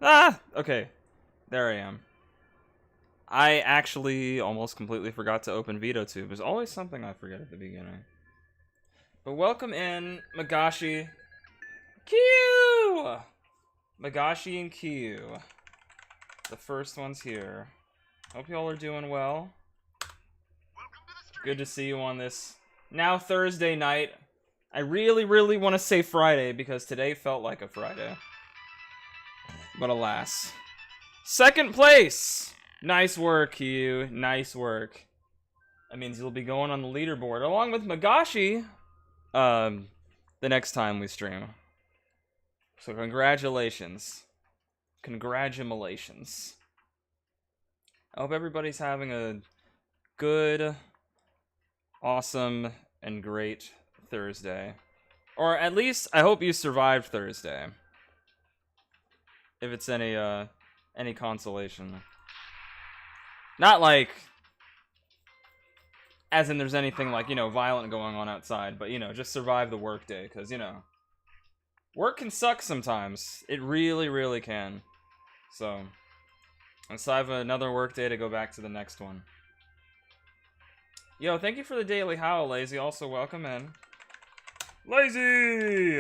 Ah! Okay. There I am. I actually almost completely forgot to open VitoTube. There's always something I forget at the beginning. But welcome in, Magashi. Q! Magashi and Q. The first one's here. Hope y'all are doing well. Good to see you on this now Thursday night. I really want to say Friday because today felt like a Friday. But alas. Second place! Nice work, Q. Nice work. That means you'll be going on the leaderboard along with Magashi the next time we stream. So congratulations. Congratulations. I hope everybody's having a good, awesome, and great Thursday. Or at least I hope you survived Thursday. If it's any consolation. Not like as in there's anything like, violent going on outside, but just survive the workday, because work can suck sometimes. It really can. So I have another work day to go back to the next one. Yo, thank you for the daily howl, Lazy. Also, welcome in. Lazy!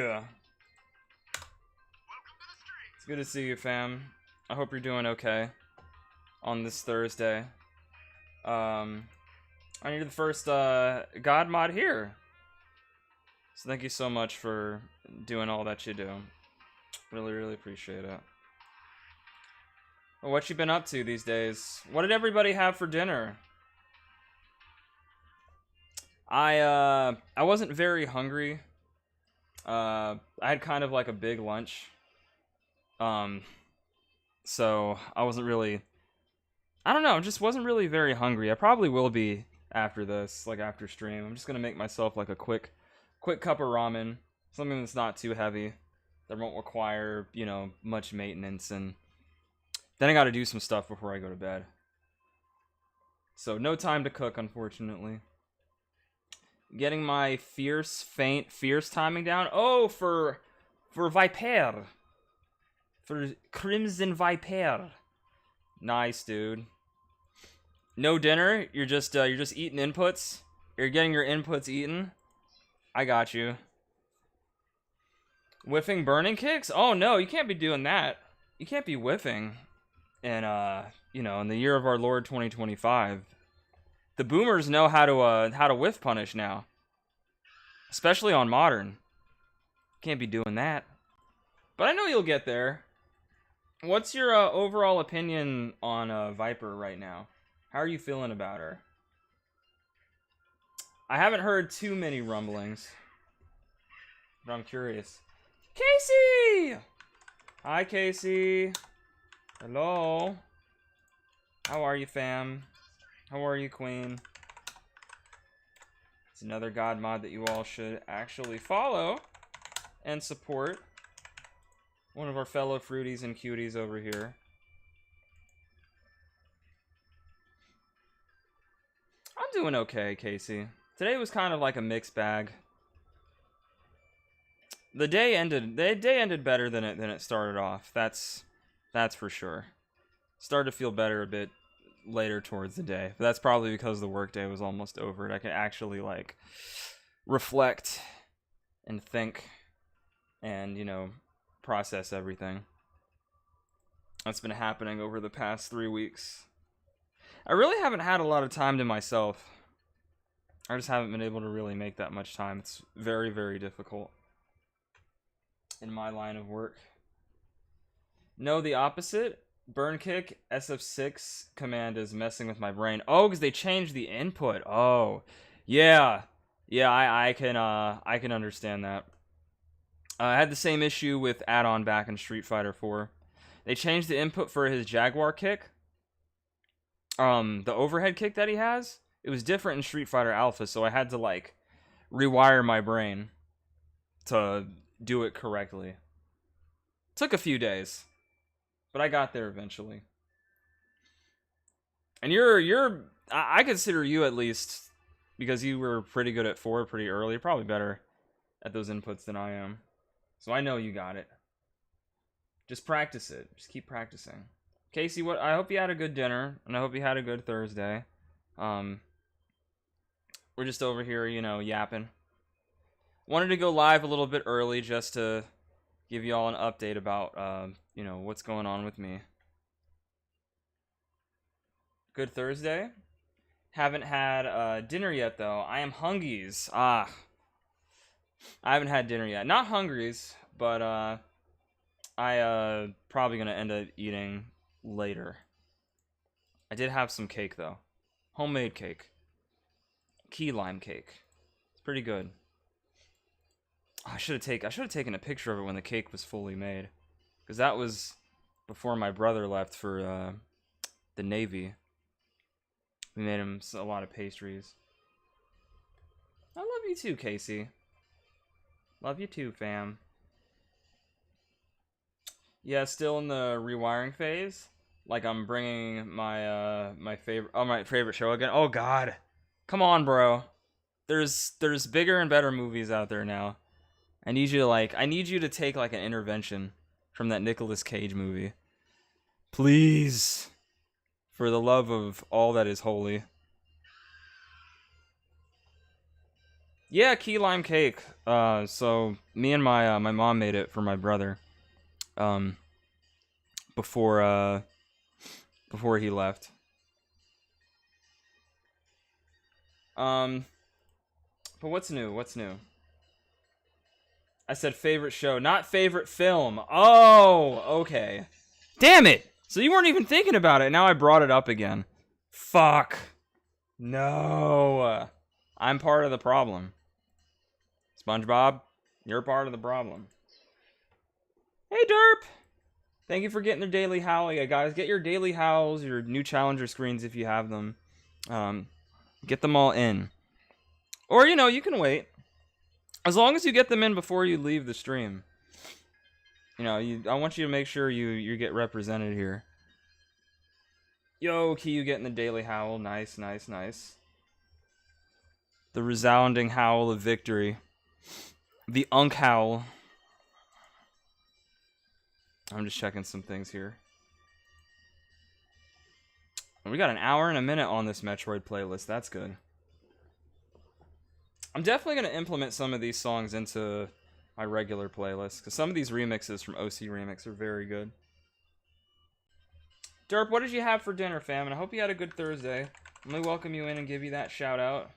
It's good to see you, fam. I hope you're doing okay on this Thursday. I need the first God mod here. So thank you so much for doing all that you do. Really appreciate it. Well, what you been up to these days? What did everybody have for dinner? I wasn't very hungry. I had kind of like a big lunch. So I wasn't really, I don't know, just wasn't really very hungry. I probably will be after this, like after stream. I'm just gonna make myself like a quick cup of ramen, something that's not too heavy, that won't require, much maintenance, and then I gotta do some stuff before I go to bed. So no time to cook, unfortunately. Getting my fierce timing down. Oh, for Viper. For Crimson Viper. Nice, dude. No dinner? You're just eating inputs? You're getting your inputs eaten? I got you. Whiffing burning kicks? Oh no, you can't be doing that. You can't be whiffing. And in the year of our Lord 2025. The boomers know how to whiff punish now. Especially on modern. Can't be doing that. But I know you'll get there. What's your overall opinion on Viper right now? How are you feeling about her? I haven't heard too many rumblings. But I'm curious. Casey! Hi, Casey. Hello. How are you, fam? How are you, queen? It's another god mod that you all should actually follow and support. One of our fellow fruities and cuties over here. I'm doing okay, Casey. Today was kind of like a mixed bag. The day ended better than it started off. That's for sure. Started to feel better a bit later towards the day, but that's probably because the workday was almost over and I can actually like reflect and think and process everything that's been happening over the past 3 weeks. I really haven't had a lot of time to myself. I just haven't been able to really make that much time. It's very difficult in my line of work. No, the opposite. Burn kick SF6 command is messing with my brain. Oh, because they changed the input. Oh, yeah. I can understand that. I had the same issue with add-on back in Street Fighter 4. They changed the input for his Jaguar kick. The overhead kick that he has. It was different in Street Fighter Alpha, so I had to like rewire my brain to do it correctly. Took a few days, but I got there eventually. And I consider you, at least, because you were pretty good at 4 pretty early, you're probably better at those inputs than I am. So I know you got it. Just practice it. Just keep practicing. Casey, what? I hope you had a good dinner, and I hope you had a good Thursday. We're just over here, you know, yapping. Wanted to go live a little bit early just to give you all an update about, you know, what's going on with me. Good Thursday. Haven't had dinner yet, though. I am hungies. I haven't had dinner yet. Not hungries, but I probably gonna end up eating later. I did have some cake, though. Homemade cake. Key lime cake. It's pretty good. I should have taken a picture of it when the cake was fully made, because that was before my brother left for the Navy. We made him a lot of pastries. I love you too, Casey. Love you too, fam. Yeah, still in the rewiring phase. Like I'm bringing my my favorite show again. Oh God, come on, bro. There's bigger and better movies out there now. I need you to take like an intervention from that Nicolas Cage movie. Please. For the love of all that is holy. Yeah, key lime cake. So me and my my mom made it for my brother. Before he left. But what's new? What's new? I said favorite show, not favorite film. Oh, okay. Damn it! So you weren't even thinking about it. Now I brought it up again. Fuck. No. I'm part of the problem. SpongeBob, you're part of the problem. Hey, Derp. Thank you for getting the daily howl. Yeah, guys, get your daily howls, your new challenger screens if you have them. Get them all in. Or, you know, you can wait. As long as you get them in before you leave the stream. You know, I want you to make sure you get represented here. Yo, Key, you getting the daily howl. Nice, nice, nice. The resounding howl of victory. The unk howl. I'm just checking some things here. We got an hour and a minute on this Metroid playlist. That's good. I'm definitely going to implement some of these songs into my regular playlist, because some of these remixes from OC Remix are very good. Derp, what did you have for dinner, fam? And I hope you had a good Thursday. Let me welcome you in and give you that shout out.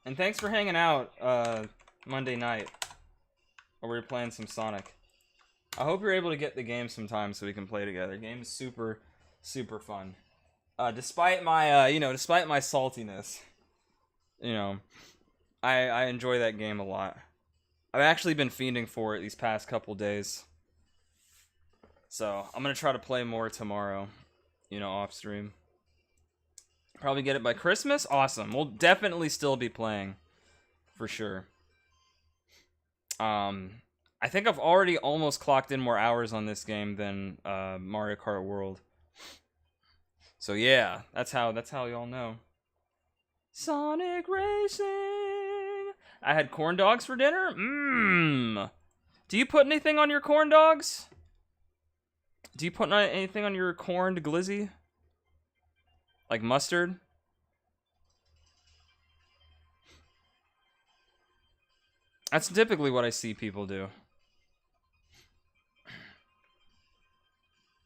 And thanks for hanging out Monday night while we were playing some Sonic. I hope you're able to get the game sometime so we can play together. The game is super, super fun. Despite my, despite my saltiness, I enjoy that game a lot. I've actually been fiending for it these past couple days. So, I'm gonna try to play more tomorrow, off stream. Probably get it by Christmas? Awesome. We'll definitely still be playing. For sure. I think I've already almost clocked in more hours on this game than Mario Kart World. So yeah, that's how y'all know. Sonic Racing. I had corn dogs for dinner? Do you put anything on your corn dogs? Do you put anything on your corned glizzy? Like mustard? That's typically what I see people do.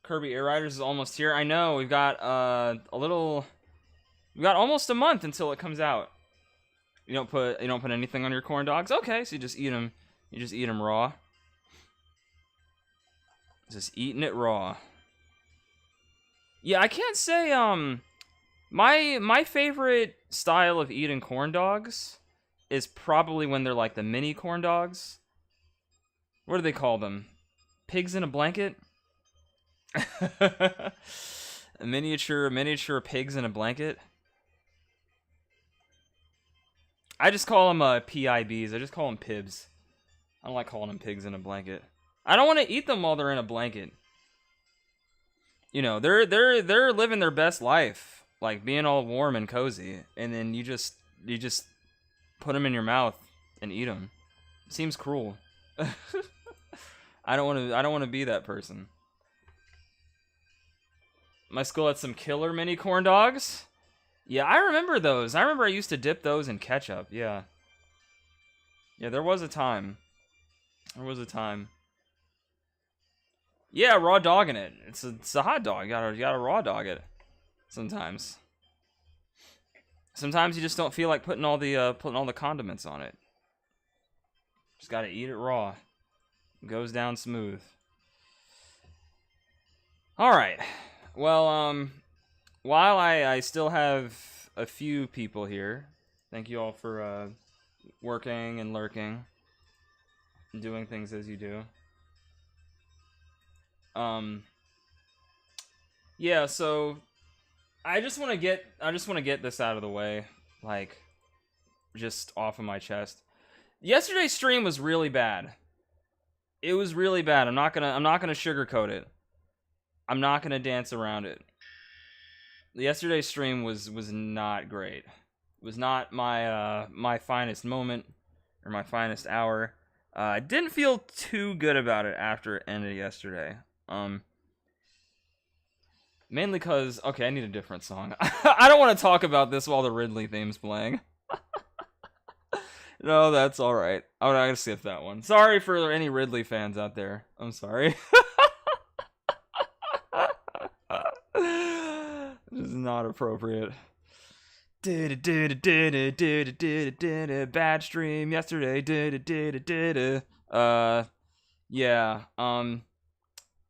Kirby Air Riders is almost here. I know, we've got we got almost a month until it comes out. You don't put anything on your corn dogs? Okay, so you just eat them. You just eat them raw. Just eating it raw. Yeah, I can't say my favorite style of eating corn dogs is probably when they're like the mini corn dogs. What do they call them? Pigs in a blanket? miniature pigs in a blanket. I just call them PIBs. I just call them pibs. I don't like calling them pigs in a blanket. I don't want to eat them while they're in a blanket. They're living their best life, like being all warm and cozy, and then you just put them in your mouth and eat them. Seems cruel. I don't want to be that person. My school had some killer mini corn dogs. Yeah, I remember those. I remember I used to dip those in ketchup. Yeah. Yeah, there was a time. There was a time. Yeah, raw dog in it. It's a hot dog. You gotta raw dog it. Sometimes. Sometimes you just don't feel like putting all the condiments on it. Just gotta eat it raw. It goes down smooth. All right. Well, while I still have a few people here, thank you all for working and lurking and doing things as you do. Yeah, so I just want to get this out of the way, like just off of my chest. Yesterday's stream was really bad. It was really bad. I'm not gonna sugarcoat it. I'm not gonna dance around it. Yesterday's stream was not great. It was not my my finest moment or my finest hour. I didn't feel too good about it after it ended yesterday. Mainly because, okay, I need a different song. I don't want to talk about this while the Ridley theme's playing. No, that's alright. I'm not gonna skip that one. Sorry for any Ridley fans out there. I'm sorry. This is not appropriate. Bad stream yesterday. Yeah.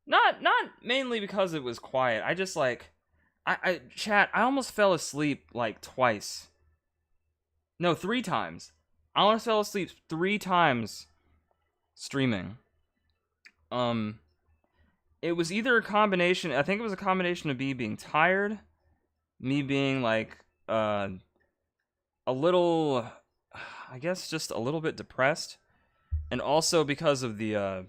Not mainly because it was quiet. I just like, chat. I almost fell asleep like twice. No, 3 times. I almost fell asleep 3 times streaming. It was either a combination. I think it was a combination of me being tired, me being like a little, I guess, just a little bit depressed, and also because of the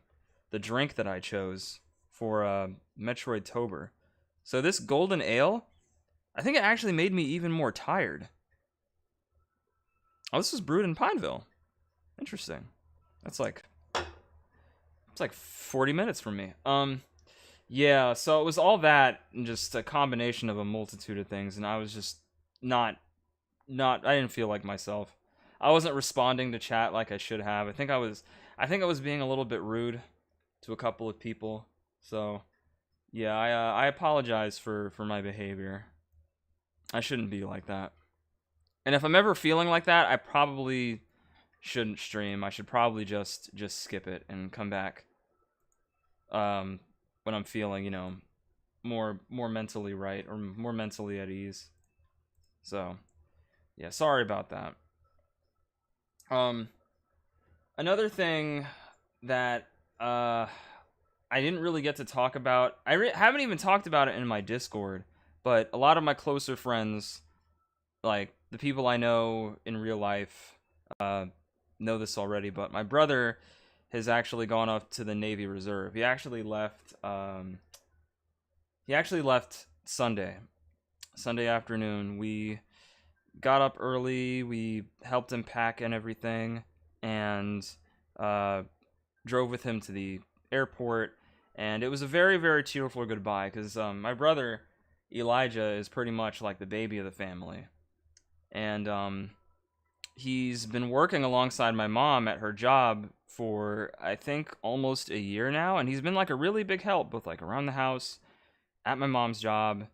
drink that I chose for MetroidTober. So this golden ale, I think it actually made me even more tired. Oh, this was brewed in Pineville. Interesting. It's like 40 minutes from me. Yeah, so it was all that and just a combination of a multitude of things, and I was just not I didn't feel like myself. I wasn't responding to chat like I should have. I think I was being a little bit rude to a couple of people. So, yeah, I apologize for my behavior. I shouldn't be like that. And if I'm ever feeling like that, I probably shouldn't stream. I should probably just skip it and come back when I'm feeling, you know, more mentally right or more mentally at ease. So, yeah, sorry about that. Another thing that I didn't really get to talk about. I haven't even talked about it in my Discord, but a lot of my closer friends, like the people I know in real life, know this already. But my brother has actually gone off to the Navy Reserve. He actually left. He actually left Sunday afternoon. We got up early. We helped him pack and everything, and drove with him to the airport. And it was a very, very tearful goodbye because my brother Elijah is pretty much like the baby of the family, and he's been working alongside my mom at her job for I think almost a year now, and he's been like a really big help, both like around the house, at my mom's job,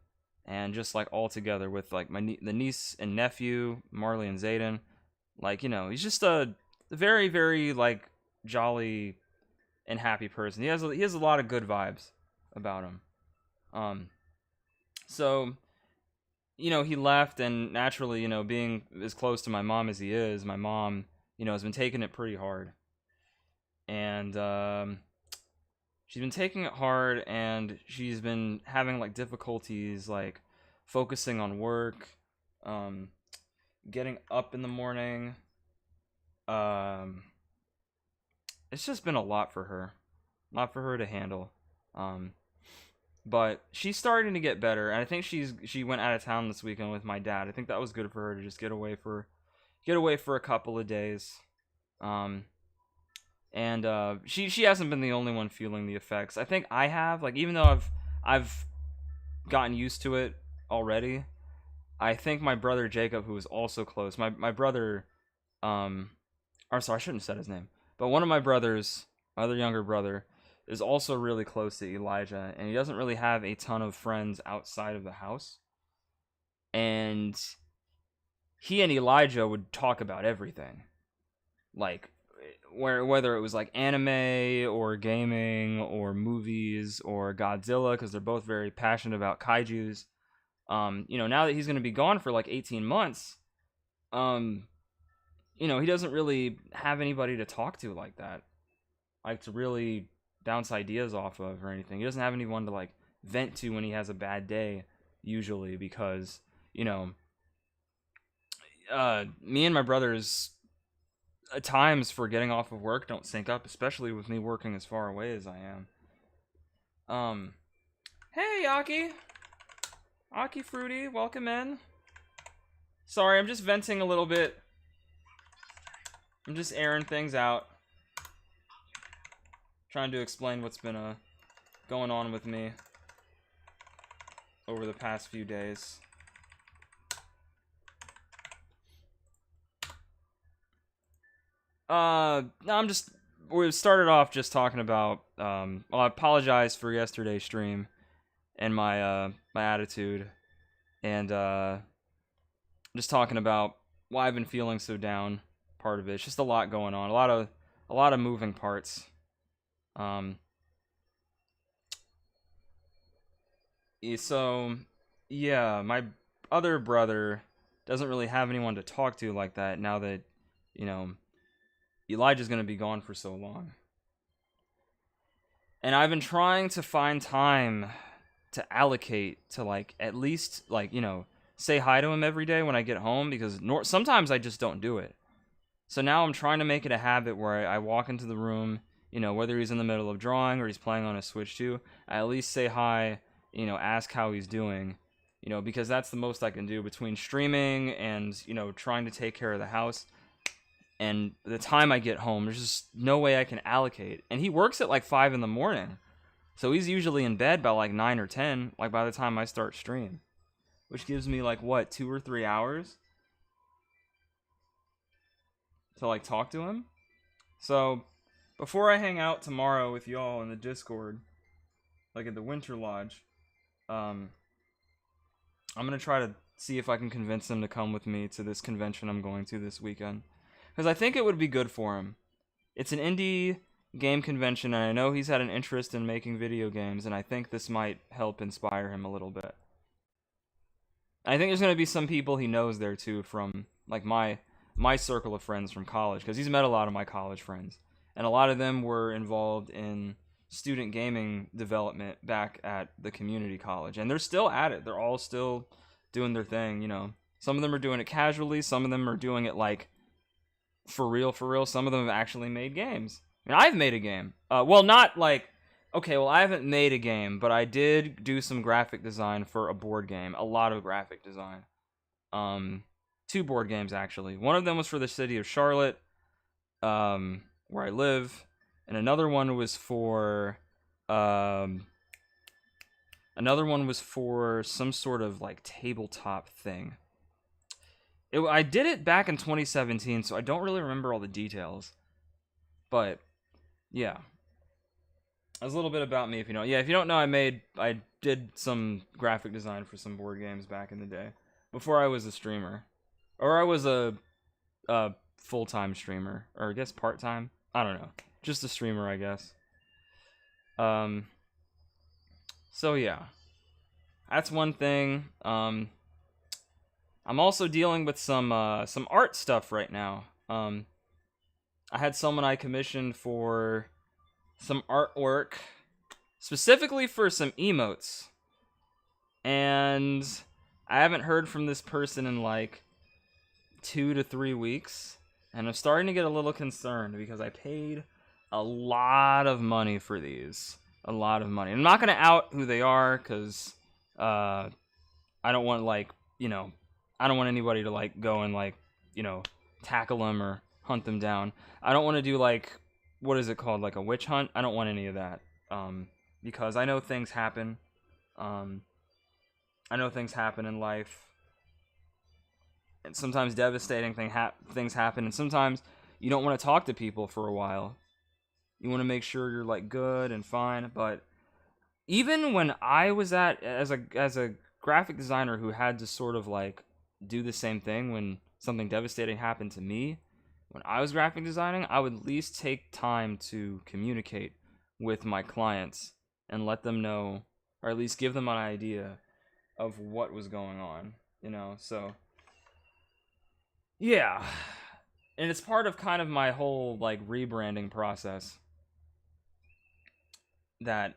and just like all together with like the niece and nephew Marley and Zayden. Like, you know, he's just a very, very like jolly and happy person. He has a lot of good vibes about him. So, you know, he left, and naturally, you know, being as close to my mom as he is, my mom, you know, has been taking it pretty hard. And she's been taking it hard, and she's been having like difficulties like focusing on work, getting up in the morning. It's just been a lot for her to handle. But she's starting to get better, and I think she went out of town this weekend with my dad. I think that was good for her to just get away for a couple of days. And she hasn't been the only one feeling the effects. I think I have, like, even though I've gotten used to it already. I think my brother Jacob, who was also close, my brother, or sorry, I shouldn't have said his name, but one of my brothers, my other younger brother, is also really close to Elijah, and he doesn't really have a ton of friends outside of the house. And he and Elijah would talk about everything, like whether it was like anime or gaming or movies or Godzilla, because they're both very passionate about kaijus. Now that he's going to be gone for like 18 months, he doesn't really have anybody to talk to like that, like to really bounce ideas off of or anything. He doesn't have anyone to like vent to when he has a bad day, usually, because, me and my brothers at times for getting off of work don't sync up, especially with me working as far away as I am. Hey, Aki Fruity, welcome in. Sorry, I'm just venting a little bit. I'm just airing things out. Trying to explain what's been going on with me over the past few days. We started off just talking about, I apologize for yesterday's stream and my attitude, and just talking about why I've been feeling so down. Part of it, it's just a lot going on, a lot of moving parts. So yeah, my other brother doesn't really have anyone to talk to like that now that, Elijah's gonna be gone for so long. And I've been trying to find time to allocate to, like, at least, like, say hi to him every day when I get home, because sometimes I just don't do it. So now I'm trying to make it a habit where I walk into the room, whether he's in the middle of drawing or he's playing on a Switch 2, I at least say hi, ask how he's doing, because that's the most I can do between streaming and, trying to take care of the house. And the time I get home, there's just no way I can allocate. And he works at like 5 in the morning. So he's usually in bed by like 9 or 10, like by the time I start stream. Which gives me like, what, 2 or 3 hours to like talk to him? So before I hang out tomorrow with y'all in the Discord, like at the Winter Lodge, I'm gonna try to see if I can convince him to come with me to this convention I'm going to this weekend. Because I think it would be good for him. It's an indie game convention, and I know he's had an interest in making video games, and I think this might help inspire him a little bit. I think there's going to be some people he knows there, too, from like my circle of friends from college, because he's met a lot of my college friends. And a lot of them were involved in student gaming development back at the community college. And they're still at it. They're all still doing their thing, Some of them are doing it casually. Some of them are doing it, like, for real. Some of them have actually made games. I mean, I've made a game. Well, not like... Okay, well, I haven't made a game, but I did do some graphic design for a board game. A lot of graphic design. 2 board games, actually. One of them was for the city of Charlotte, where I live. And another one was for... some sort of, like, tabletop thing. I did it back in 2017, so I don't really remember all the details. But, yeah. That's a little bit about me, if you know. Yeah, if you don't know, I did some graphic design for some board games back in the day. Before I was a streamer. Or I was a full-time streamer. Or I guess part-time. I don't know. Just a streamer, I guess. So, yeah. That's one thing. I'm also dealing with some art stuff right now. I had someone I commissioned for some artwork, specifically for some emotes. And I haven't heard from this person in like 2 to 3 weeks. And I'm starting to get a little concerned because I paid a lot of money for these. A lot of money. I'm not going to out who they are because I don't want, like, I don't want anybody to, like, go and, like, tackle them or hunt them down. I don't want to do, like, what is it called, like a witch hunt. I don't want any of that, because I know things happen. Um, I know things happen in life, and sometimes devastating things happen, and sometimes you don't want to talk to people for a while. You want to make sure you're like good and fine. But even when I was as a graphic designer who had to sort of like do the same thing when something devastating happened to me, when I was graphic designing, I would at least take time to communicate with my clients and let them know, or at least give them an idea of what was going on, you know? So, yeah. And it's part of kind of my whole, like, rebranding process that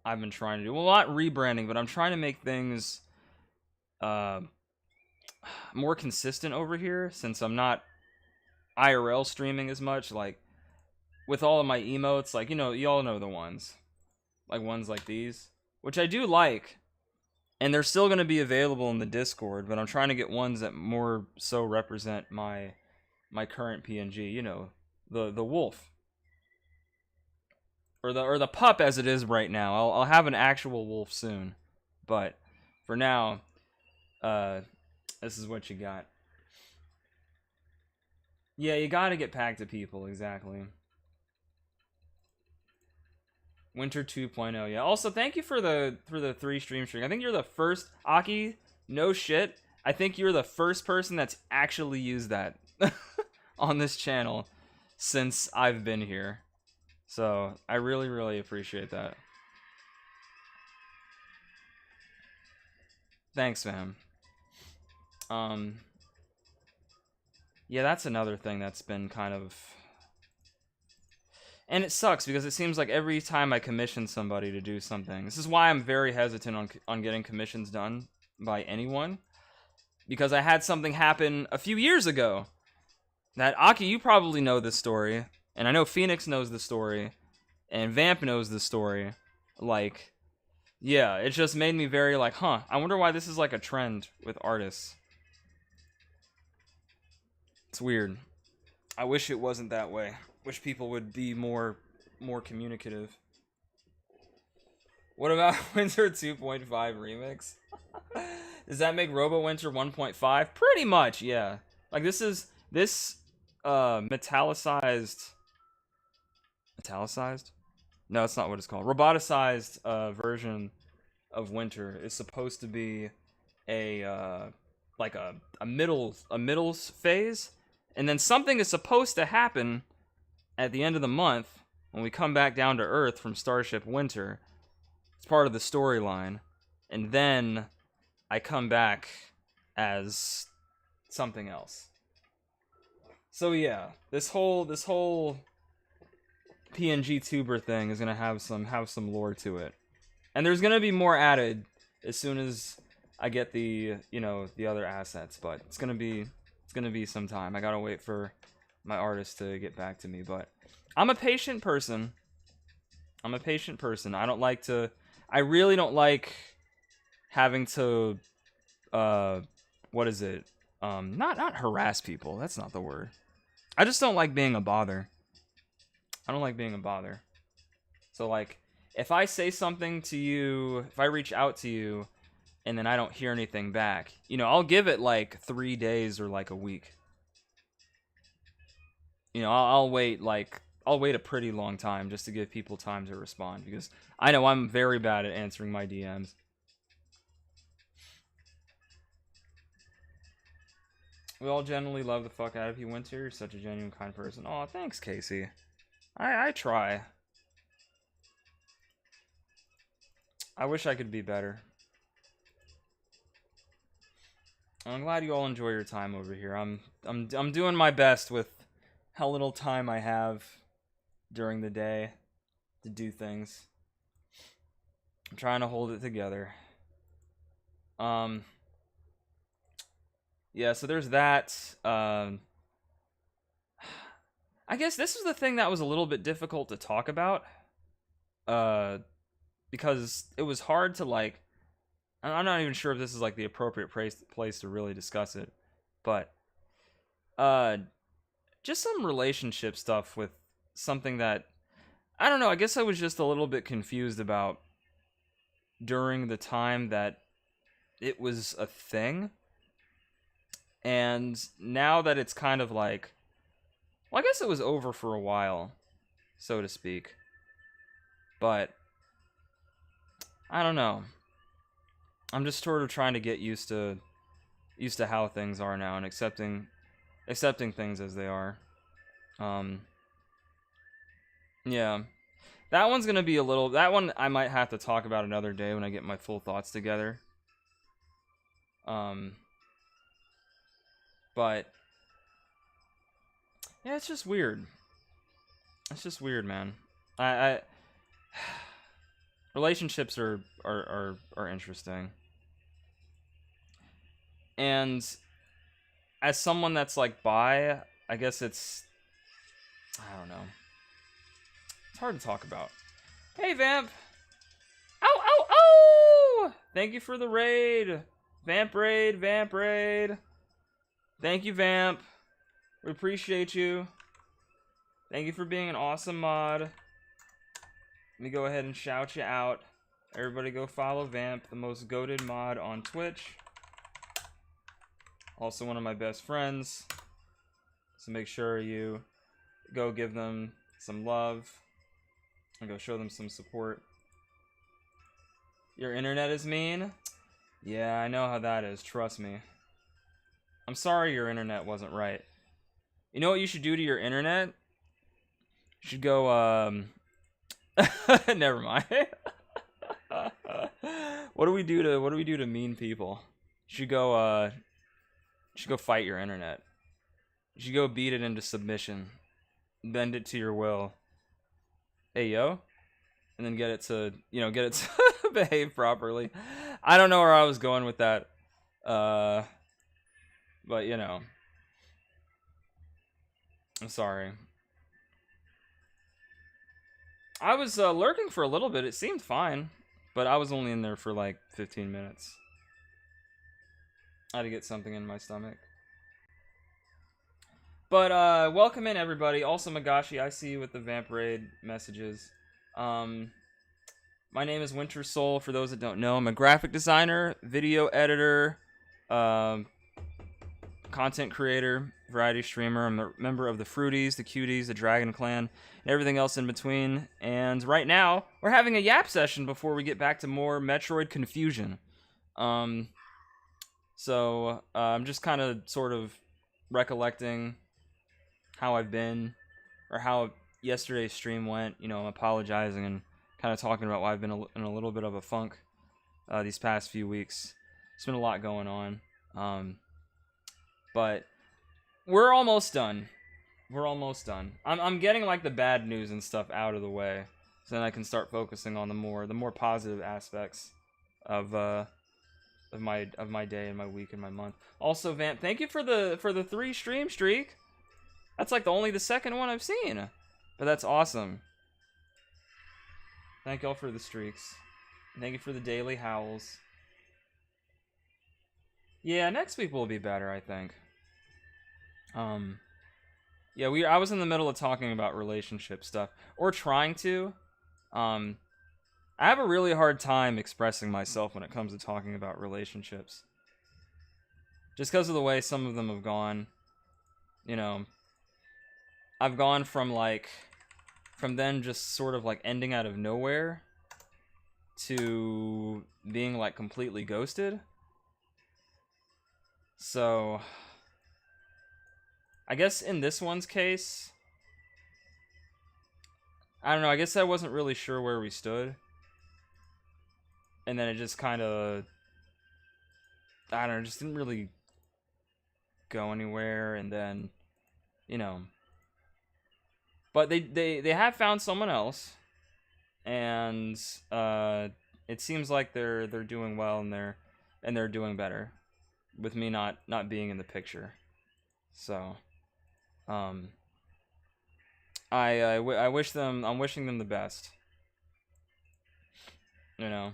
I've been trying to do. Well, not rebranding, but I'm trying to make things more consistent over here, since I'm not IRL streaming as much. Like, with all of my emotes, like, you know, you all know the ones. Like, ones like these, which I do like. And they're still going to be available in the Discord, but I'm trying to get ones that more so represent my current PNG. You know, the wolf, or the pup as it is right now. I'll have an actual wolf soon, but for now, this is what you got. Yeah, you got to get back to people, exactly. Winter 2.0, yeah. Also, thank you for the 3 stream streak. I think you're the first, Aki, no shit. I think you're the first person that's actually used that on this channel since I've been here. So, I really, really appreciate that. Thanks, fam. Yeah, that's another thing that's been kind of... And it sucks, because it seems like every time I commission somebody to do something... This is why I'm very hesitant on getting commissions done by anyone. Because I had something happen a few years ago. That, Aki, you probably know this story. And I know Phoenix knows the story. And Vamp knows the story. Like, yeah, it just made me very like, huh, I wonder why this is like a trend with artists. It's weird. I wish it wasn't that way. Wish people would be more communicative. What about Winter 2.5 Remix? Does that make Robo Winter 1.5? Pretty much, yeah. Like, this metallicized... Metallicized? No, it's not what it's called. Roboticized version of Winter is supposed to be a like a middle phase, and then something is supposed to happen at the end of the month when we come back down to Earth from Starship Winter. It's part of the storyline, and then I come back as something else. So yeah, this whole PNG tuber thing is gonna have some lore to it, and there's gonna be more added as soon as I get the the other assets. But it's gonna be some time. I gotta wait for my artist to get back to me. But I'm a patient person. I don't like to. I really don't like having to. What is it? Not harass people. That's not the word. I just don't like being a bother. I don't like being a bother. So, like, if I say something to you, if I reach out to you, and then I don't hear anything back, I'll give it, like, 3 days or, like, a week. I'll wait a pretty long time just to give people time to respond, because I know I'm very bad at answering my DMs. We all genuinely love the fuck out of you, Winter. You're such a genuine, kind person. Aw, thanks, Casey. I try. I wish I could be better. I'm glad you all enjoy your time over here. I'm doing my best with how little time I have during the day to do things. I'm trying to hold it together. Yeah, so there's that. I guess this was the thing that was a little bit difficult to talk about. Because it was hard to, like... I'm not even sure if this is, like, the appropriate place to really discuss it. But, just some relationship stuff with something that, I don't know, I guess I was just a little bit confused about during the time that it was a thing. And now that it's kind of like, well, I guess it was over for a while, so to speak. But I don't know. I'm just sort of trying to get used to how things are now and accepting things as they are. Yeah. That one's going to be that one I might have to talk about another day when I get my full thoughts together. But yeah, it's just weird. It's just weird, man. I relationships are interesting. And as someone that's like bi, I guess it's, I don't know. It's hard to talk about. Hey, Vamp. Ow, ow, ow! Thank you for the raid. Vamp raid, Vamp raid. Thank you, Vamp. We appreciate you. Thank you for being an awesome mod. Let me go ahead and shout you out. Everybody go follow Vamp, the most goated mod on Twitch. Also one of my best friends. So make sure you go give them some love. And go show them some support. Your internet is mean? Yeah, I know how that is. Trust me. I'm sorry your internet wasn't right. You know what you should do to your internet? You should go, never mind. What do we do to mean people? You should go fight your internet. You should go beat it into submission. Bend it to your will. Hey, yo. And then get it to behave properly. I don't know where I was going with that. But, you know. I'm sorry. I was lurking for a little bit. It seemed fine. But I was only in there for like 15 minutes. I had to get something in my stomach. But welcome in, everybody. Also, Magashi, I see you with the Vamp Raid messages. My name is Winter Soul. For those that don't know, I'm a graphic designer, video editor, content creator, variety streamer. I'm a member of the Fruities, the Cuties, the Dragon Clan, and everything else in between. And right now, we're having a yap session before we get back to more Metroid Confusion. So I'm just kind of sort of recollecting how I've been, or how yesterday's stream went. You know, I'm apologizing and kind of talking about why I've been in a little bit of a funk these past few weeks. There's been a lot going on. But we're almost done. We're almost done. I'm getting like the bad news and stuff out of the way, so then I can start focusing on the more positive aspects of my day and my week and my month. Also, Vamp, thank you for the 3 stream streak. That's like only the second one I've seen, but that's awesome. Thank y'all for the streaks. Thank you for the daily howls. Yeah, next week will be better, I think. Yeah, I was in the middle of talking about relationship stuff, or trying to. I have a really hard time expressing myself when it comes to talking about relationships. Just because of the way some of them have gone. You know, I've gone from them just sort of like ending out of nowhere to being like completely ghosted. So I guess in this one's case, I don't know, I guess I wasn't really sure where we stood. And then it just kind of, I don't know, just didn't really go anywhere. And then, you know, but they have found someone else, and it seems like they're doing well, and they're doing better with me not being in the picture. So I'm wishing them the best. You know,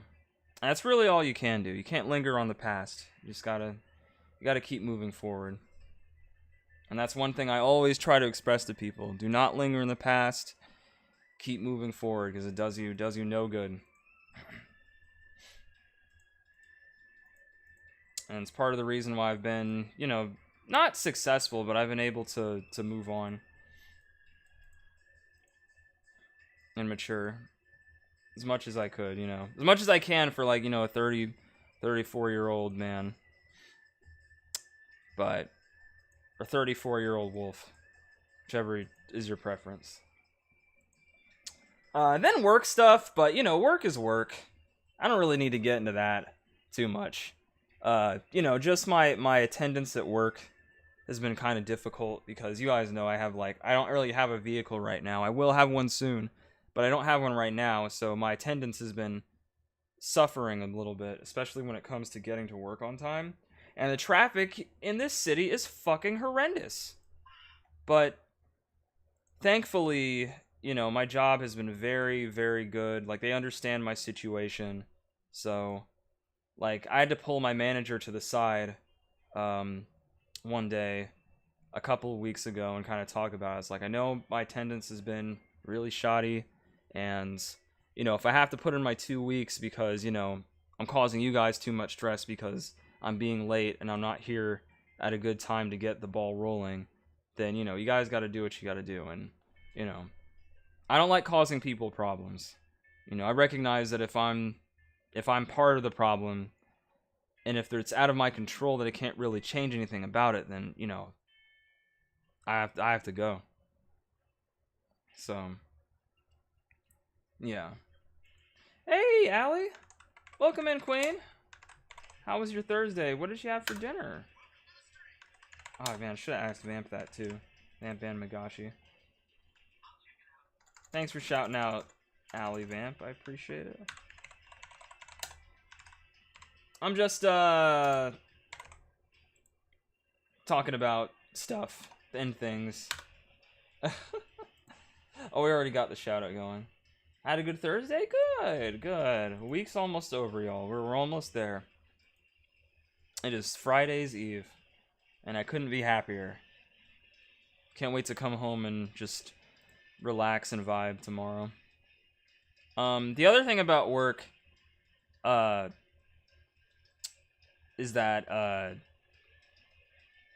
that's really all you can do. You can't linger on the past. You gotta keep moving forward. And that's one thing I always try to express to people. Do not linger in the past. Keep moving forward, because it does you no good. And it's part of the reason why I've been, you know, not successful, but I've been able to move on. And mature. As much as I could, you know. As much as I can for, like, you know, a 34-year-old man. But, or 34-year-old wolf. Whichever is your preference. Then work stuff, but, you know, work is work. I don't really need to get into that too much. You know, just my attendance at work has been kind of difficult because you guys know I don't really have a vehicle right now. I will have one soon, but I don't have one right now, so my attendance has been suffering a little bit, especially when it comes to getting to work on time. And the traffic in this city is fucking horrendous. But thankfully, you know, my job has been very, very good. Like, they understand my situation. So, like, I had to pull my manager to the side one day a couple of weeks ago and kind of talk about it. It's like, I know my attendance has been really shoddy, and, you know, if I have to put in my 2 weeks because, you know, I'm causing you guys too much stress because I'm being late and I'm not here at a good time to get the ball rolling, then, you know, you guys got to do what you got to do. And, you know, I don't like causing people problems. You know, I recognize that if I'm part of the problem, and if it's out of my control that I can't really change anything about it, then, you know, I have to go. So, yeah. Hey, Allie. Welcome in, Queen. How was your Thursday? What did you have for dinner? Oh, man, I should have asked Vamp that, too. Vamp and Magashi. Thanks for shouting out, Allie Vamp. I appreciate it. I'm just, talking about stuff and things. Oh, we already got the shout-out going. Had a good Thursday? Good, good. Week's almost over, y'all. We're almost there. It is Friday's Eve, and I couldn't be happier. Can't wait to come home and just relax and vibe tomorrow. The other thing about work, is that,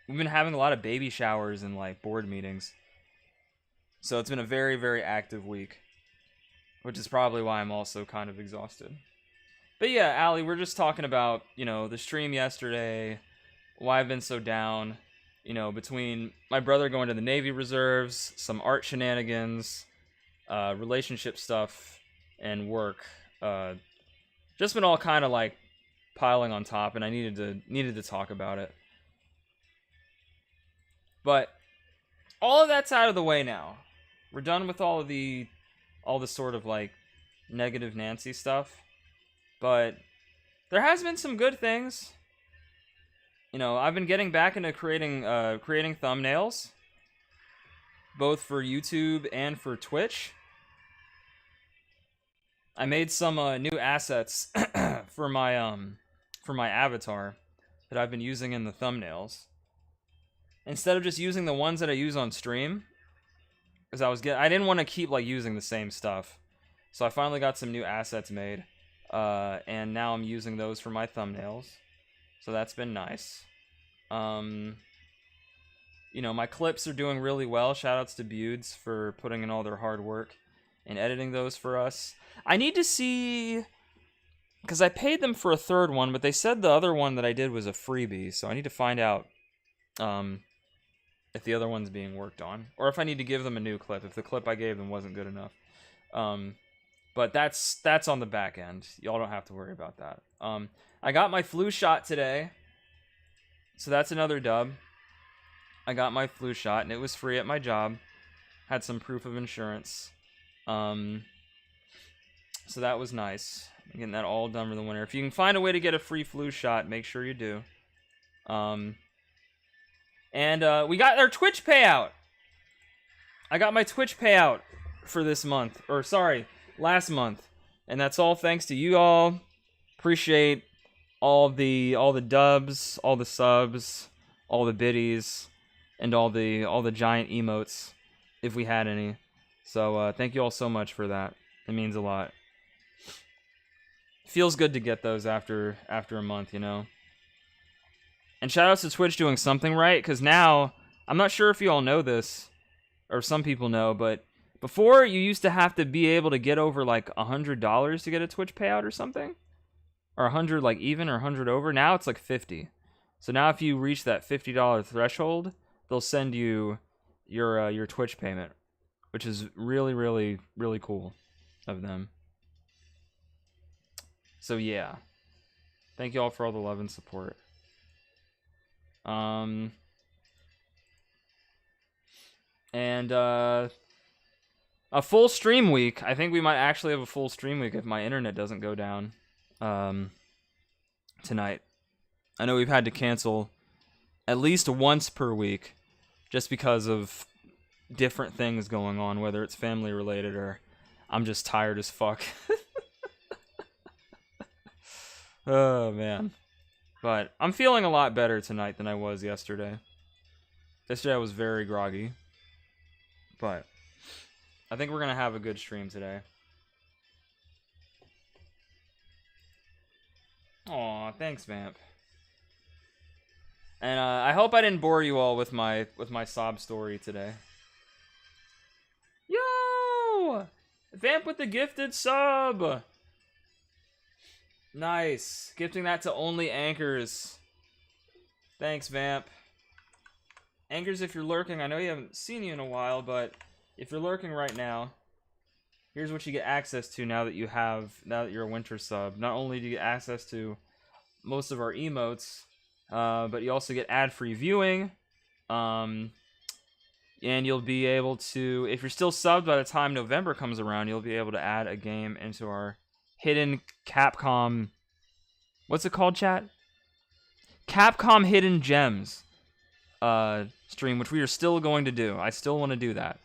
we've been having a lot of baby showers and, like, board meetings. So it's been a very, very active week. Which is probably why I'm also kind of exhausted. But yeah, Allie, we're just talking about, you know, the stream yesterday, why I've been so down, you know, between my brother going to the Navy Reserves, some art shenanigans, relationship stuff, and work. Just been all kind of, like, piling on top, and I needed to talk about it. But all of that's out of the way now. We're done with all the sort of, like, negative Nancy stuff. But there has been some good things. You know, I've been getting back into creating thumbnails, both for YouTube and for Twitch. I made some new assets for my avatar that I've been using in the thumbnails. Instead of just using the ones that I use on stream, because I didn't want to keep, like, using the same stuff. So I finally got some new assets made, and now I'm using those for my thumbnails. So that's been nice. You know, my clips are doing really well. Shoutouts to Budes for putting in all their hard work and editing those for us. I need to see, because I paid them for a third one, but they said the other one that I did was a freebie, so I need to find out if the other one's being worked on, or if I need to give them a new clip, if the clip I gave them wasn't good enough. But that's on the back end. Y'all don't have to worry about that. I got my flu shot today, so that's another dub. I got my flu shot, and it was free at my job. Had some proof of insurance. So that was nice. I'm getting that all done for the winter. If you can find a way to get a free flu shot, make sure you do. And we got our Twitch payout. I got my Twitch payout for this month. Or, sorry, last month. And that's all thanks to you all. Appreciate all the dubs, all the subs, all the biddies. and all the giant emotes, if we had any. So thank you all so much for that. It means a lot. Feels good to get those after a month, you know. And shoutouts to Twitch doing something right, because now, I'm not sure if you all know this, or some people know, but before you used to have to be able to get over like $100 to get a Twitch payout or something, or 100 like even, or 100 over. Now it's like 50. So now if you reach that $50 threshold, they'll send you your Twitch payment, which is really, really, really cool of them. So yeah, thank you all for all the love and support. And a full stream week. I think we might actually have a full stream week if my internet doesn't go down tonight. I know we've had to cancel at least once per week just because of different things going on, whether it's family related or I'm just tired as fuck. Oh, man. But I'm feeling a lot better tonight than I was yesterday. Yesterday I was very groggy. But I think we're going to have a good stream today. Aw, thanks, Vamp. And I hope I didn't bore you all with my sob story today. Yo! Vamp with the gifted sub! Nice. Gifting that to only Anchors. Thanks, Vamp. Anchors, if you're lurking, I know you haven't seen you in a while, but if you're lurking right now, here's what you get access to now that you're a winter sub. Not only do you get access to most of our emotes, but you also get ad-free viewing. And you'll be able to, if you're still subbed by the time November comes around, you'll be able to add a game into our hidden Capcom, what's it called, chat? Capcom Hidden Gems stream, which we are still going to do. I still want to do that.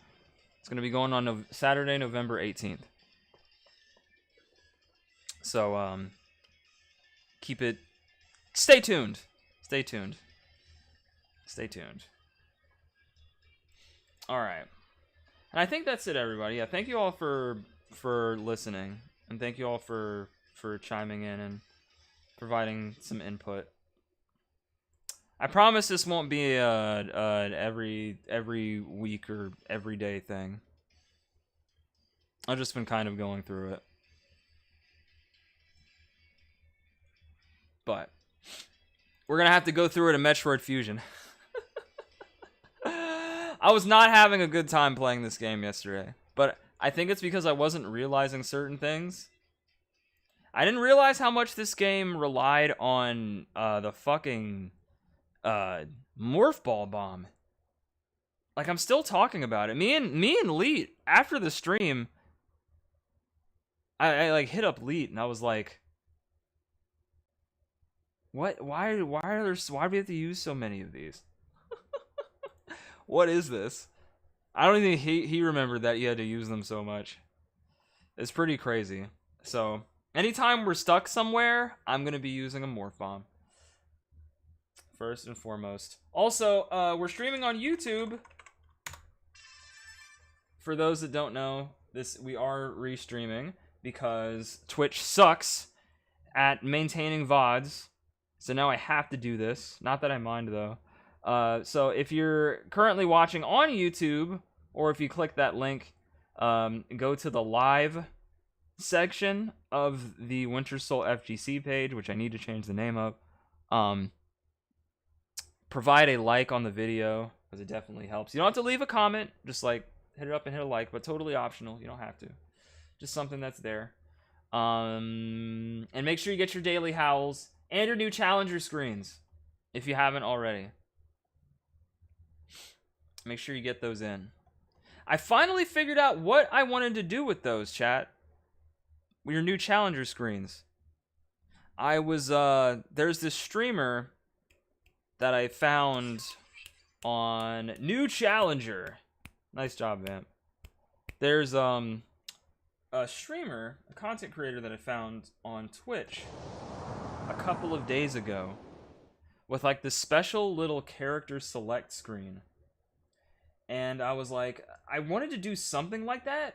It's going to be going on Saturday, November 18th. So, keep it, stay tuned. Stay tuned. Stay tuned. All right. And I think that's it, everybody. Yeah, thank you all for listening. And thank you all for chiming in and providing some input. I promise this won't be a every week or every day thing. I've just been kind of going through it. But we're going to have to go through it in Metroid Fusion. I was not having a good time playing this game yesterday, but I think it's because I wasn't realizing certain things. I didn't realize how much this game relied on the fucking Morph Ball bomb. Like, I'm still talking about it. Me and Leet, after the stream, I like hit up Leet and I was like, what? Why do we have to use so many of these? What is this? I don't think he remembered that you had to use them so much. It's pretty crazy. So, anytime we're stuck somewhere, I'm going to be using a Morph Bomb. First and foremost. Also, we're streaming on YouTube. For those that don't know, we are restreaming because Twitch sucks at maintaining VODs. So now I have to do this. Not that I mind, though. So if you're currently watching on YouTube, or if you click that link, go to the live section of the Winter Soul FGC page, which I need to change the name of. Provide a like on the video, because it definitely helps. You don't have to leave a comment, just like hit it up and hit a like, but totally optional. You don't have to. Just something that's there. And make sure you get your daily howls and your new challenger screens, if you haven't already. Make sure you get those in. I finally figured out what I wanted to do with those, chat. With your new challenger screens. I was, there's this streamer that I found on New Challenger. Nice job, Vamp. There's, a streamer, a content creator that I found on Twitch a couple of days ago with, like, this special little character select screen And I was like, I wanted to do something like that,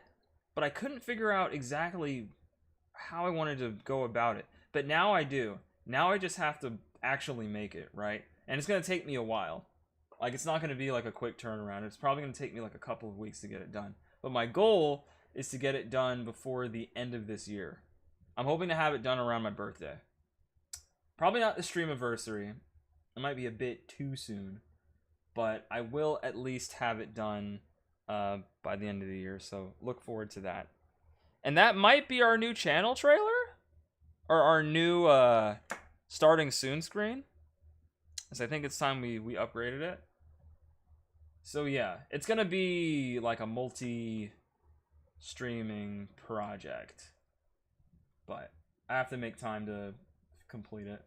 but I couldn't figure out exactly how I wanted to go about it. But now I do. Now I just have to actually make it, right? And it's going to take me a while. Like, it's not going to be like a quick turnaround. It's probably going to take me like a couple of weeks to get it done. But my goal is to get it done before the end of this year. I'm hoping to have it done around my birthday. Probably not the stream anniversary. It might be a bit too soon. But I will at least have it done by the end of the year. So look forward to that. And that might be our new channel trailer? Or our new starting soon screen. So I think it's time we upgraded it. So yeah, it's going to be like a multi-streaming project. But I have to make time to complete it.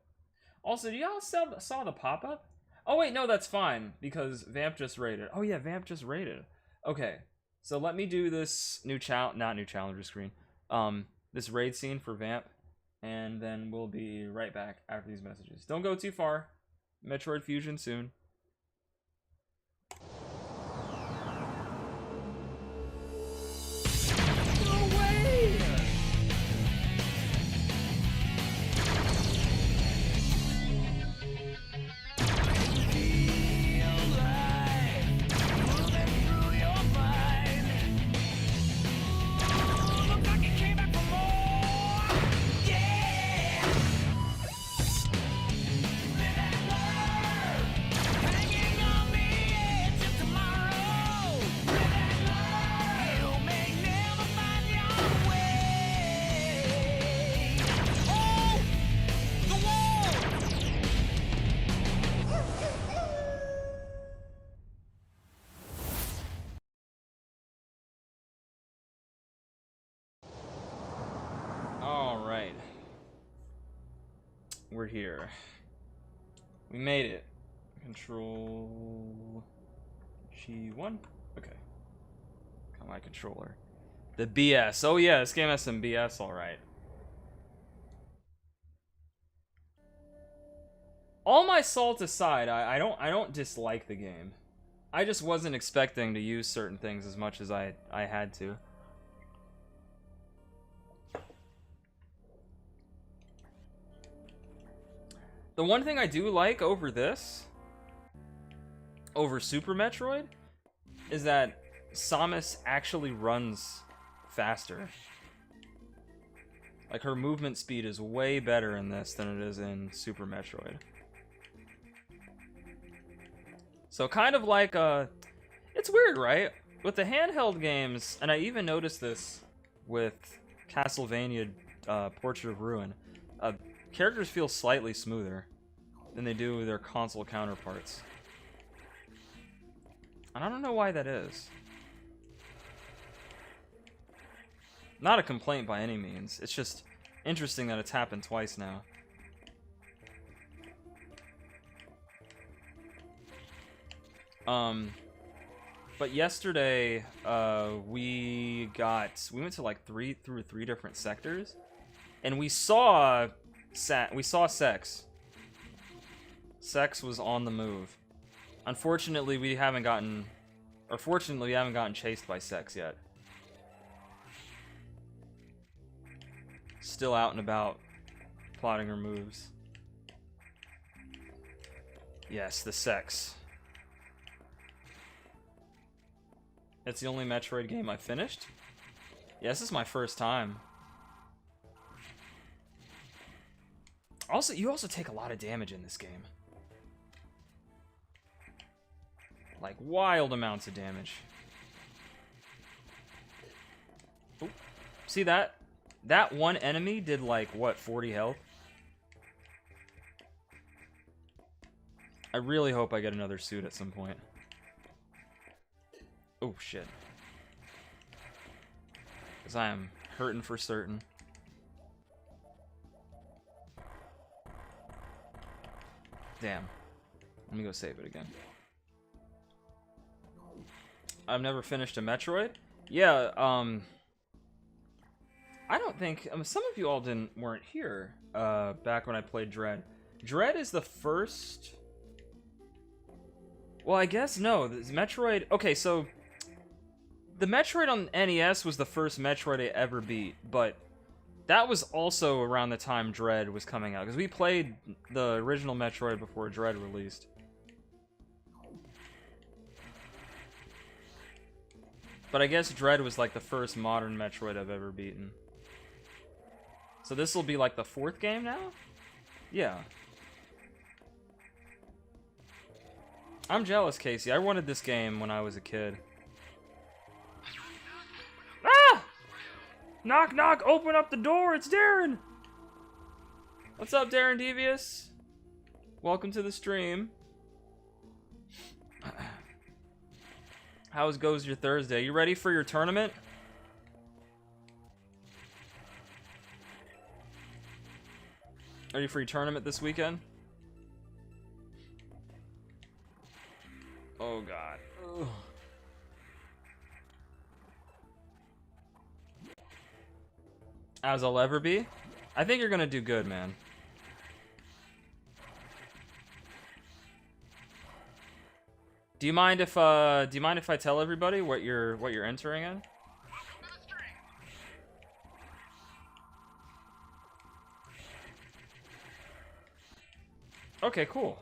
Also, do y'all saw the pop-up? Oh wait, no, that's fine, because Vamp just raided. Oh yeah, Vamp just raided. Okay, so let me do this not new challenger screen. This raid scene for Vamp, and then we'll be right back after these messages. Don't go too far. Metroid Fusion soon. No way! We're here. We made it. Control G1. Okay. Got my controller. The BS. Oh yeah, this game has some BS, alright. All my salt aside, I don't dislike the game. I just wasn't expecting to use certain things as much as I had to. The one thing I do like over Super Metroid, is that Samus actually runs faster. Like, her movement speed is way better in this than it is in Super Metroid. So kind of like, it's weird, right? With the handheld games, and I even noticed this with Castlevania Portrait of Ruin, characters feel slightly smoother than they do with their console counterparts. And I don't know why that is. Not a complaint by any means. It's just interesting that it's happened twice now. But yesterday, we went to like three different sectors, and we saw Sex. Sex was on the move. Unfortunately, we haven't gotten chased by Sex yet. Still out and about, plotting her moves. Yes, the Sex. It's the only Metroid game I finished. Yeah, this is my first time. Also, you also take a lot of damage in this game. Like, wild amounts of damage. Oop. See that? That one enemy did like, what, 40 health? I really hope I get another suit at some point. Oh, shit. Because I am hurting for certain. Damn. Let me go save it again. I've never finished a Metroid? Yeah, I don't think... some of you all weren't here back when I played Dread. Dread is the first Well, I guess no. This Metroid. Okay, so the Metroid on NES was the first Metroid I ever beat, but that was also around the time Dread was coming out, because we played the original Metroid before Dread released. But I guess Dread was like the first modern Metroid I've ever beaten. So this will be like the 4th game now? Yeah. I'm jealous, Casey. I wanted this game when I was a kid. Ah! Knock, knock, open up the door, it's Darren! What's up, Darren Devious? Welcome to the stream. How goes your Thursday? You ready for your tournament? Ready for your tournament this weekend? Oh god. Ugh. As I'll ever be? I think you're gonna do good, man. Do you mind if I tell everybody what you're entering in? Okay, cool.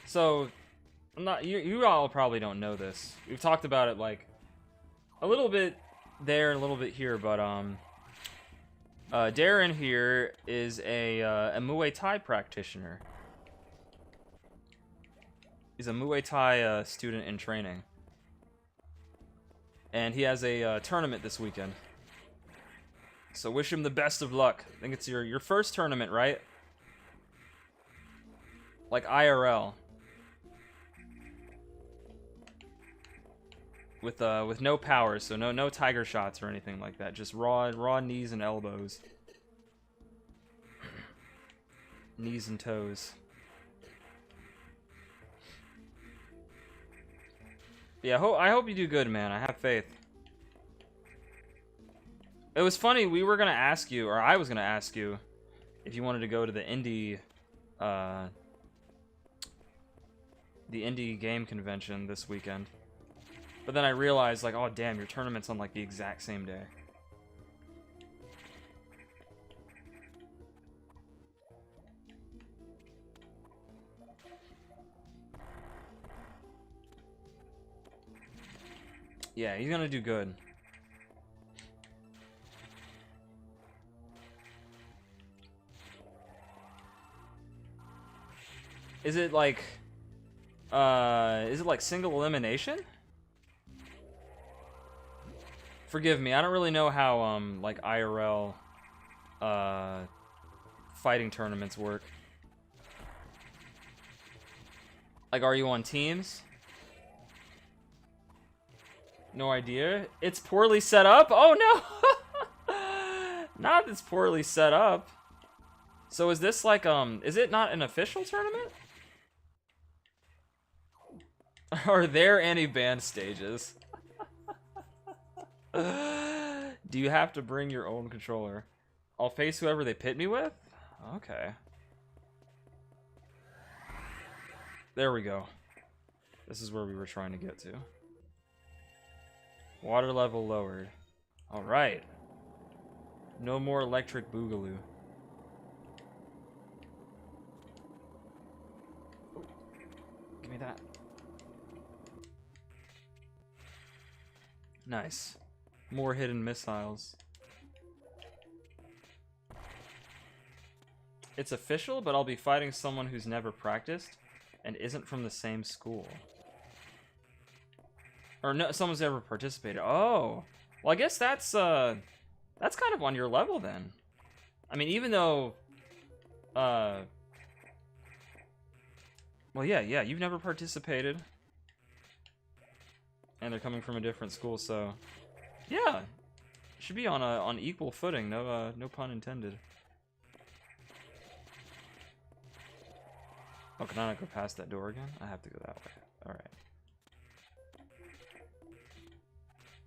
So you all probably don't know this. We've talked about it like a little bit there and a little bit here, but Darren here is a Muay Thai practitioner. He's a Muay Thai student in training, and he has a tournament this weekend. So wish him the best of luck. I think it's your first tournament, right? Like IRL. With no power, so no tiger shots or anything like that. Just raw knees and elbows. Knees and toes. Yeah, I hope you do good, man. I have faith. It was funny, we were gonna ask you, or I was gonna ask you, if you wanted to go to the indie game convention this weekend. But then I realized, like, oh damn, your tournament's on like the exact same day. Yeah, he's gonna do good. Is it like single elimination? Forgive me, I don't really know how like IRL fighting tournaments work. Like, are you on teams? No idea. It's poorly set up? Oh no! Not it's poorly set up. So is this like is it not an official tournament? Are there any band stages? Do you have to bring your own controller? I'll face whoever they pit me with? Okay. There we go. This is where we were trying to get to. Water level lowered. Alright. No more electric boogaloo. Give me that. Nice. More hidden missiles. It's official, but I'll be fighting someone who's never practiced and isn't from the same school. Or no, someone's ever participated. Oh, well, I guess that's kind of on your level then. I mean, even though, well, yeah, you've never participated, and they're coming from a different school, so yeah, should be on equal footing. No, no pun intended. Oh, can I not go past that door again? I have to go that way. All right.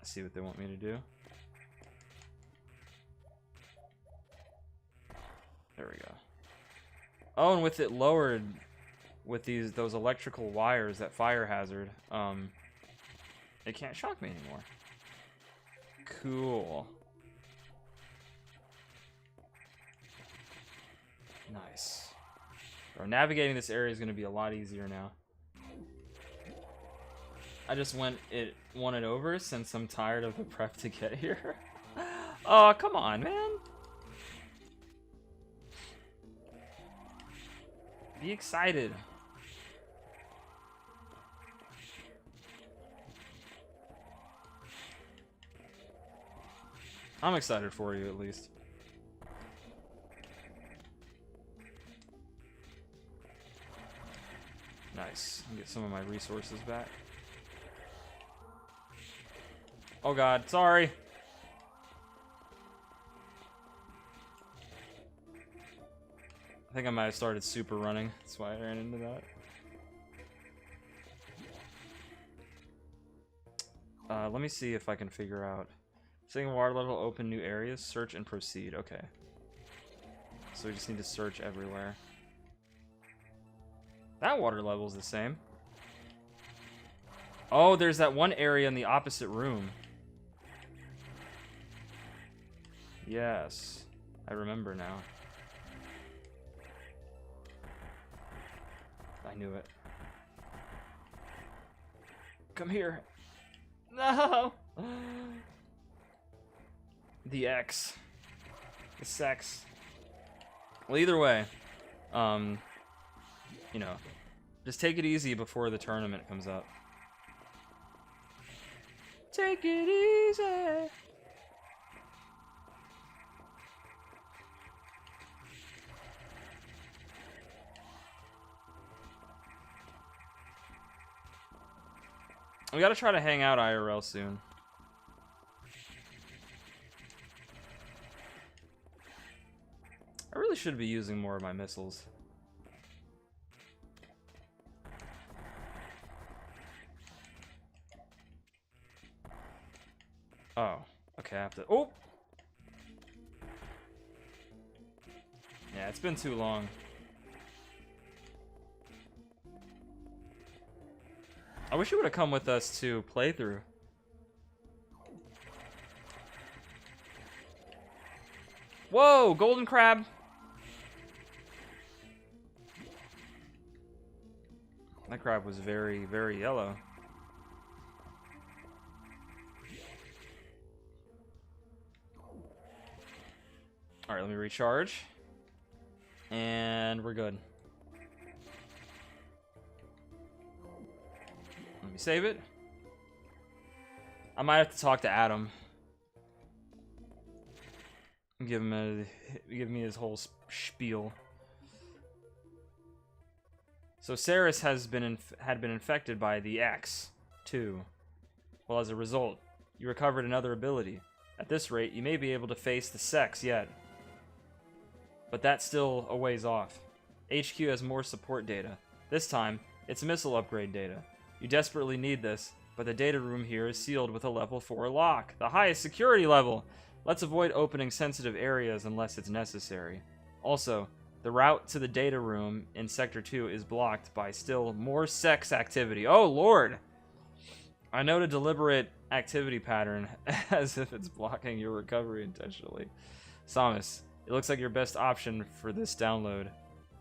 Let's see what they want me to do. There we go. Oh, and with it lowered, with those electrical wires, that fire hazard, it can't shock me anymore. Cool. Nice. Bro, navigating this area is going to be a lot easier now. I just won it over since I'm tired of the prep to get here. Oh, come on, man. Be excited. I'm excited for you, at least. Nice. I'll get some of my resources back. Oh god, sorry. I think I might have started super running. That's why I ran into that. Let me see if I can figure out. Setting water level, open new areas, search and proceed. Okay. So we just need to search everywhere. That water level is the same. Oh, there's that one area in the opposite room. Yes. I remember now. I knew it. Come here. No! The X. The sex. Well, either way, you know, just take it easy before the tournament comes up. Take it easy. We gotta try to hang out IRL soon. I really should be using more of my missiles. Oh, okay, I have to... Oh! Yeah, it's been too long. I wish you would have come with us to playthrough. Whoa, golden crab! That crab was very, very yellow. Alright, let me recharge. And we're good. Let me save it. I might have to talk to Adam. Give me his whole spiel. So Ceres had been infected by the X, too. Well, as a result, you recovered another ability. At this rate, you may be able to face the Sex yet. But that's still a ways off. HQ has more support data. This time, it's missile upgrade data. You desperately need this, but the data room here is sealed with a level 4 lock, the highest security level. Let's avoid opening sensitive areas unless it's necessary. Also, the route to the data room in Sector 2 is blocked by still more sex activity. Oh, Lord! I note a deliberate activity pattern, as if it's blocking your recovery intentionally. Samus, it looks like your best option for this download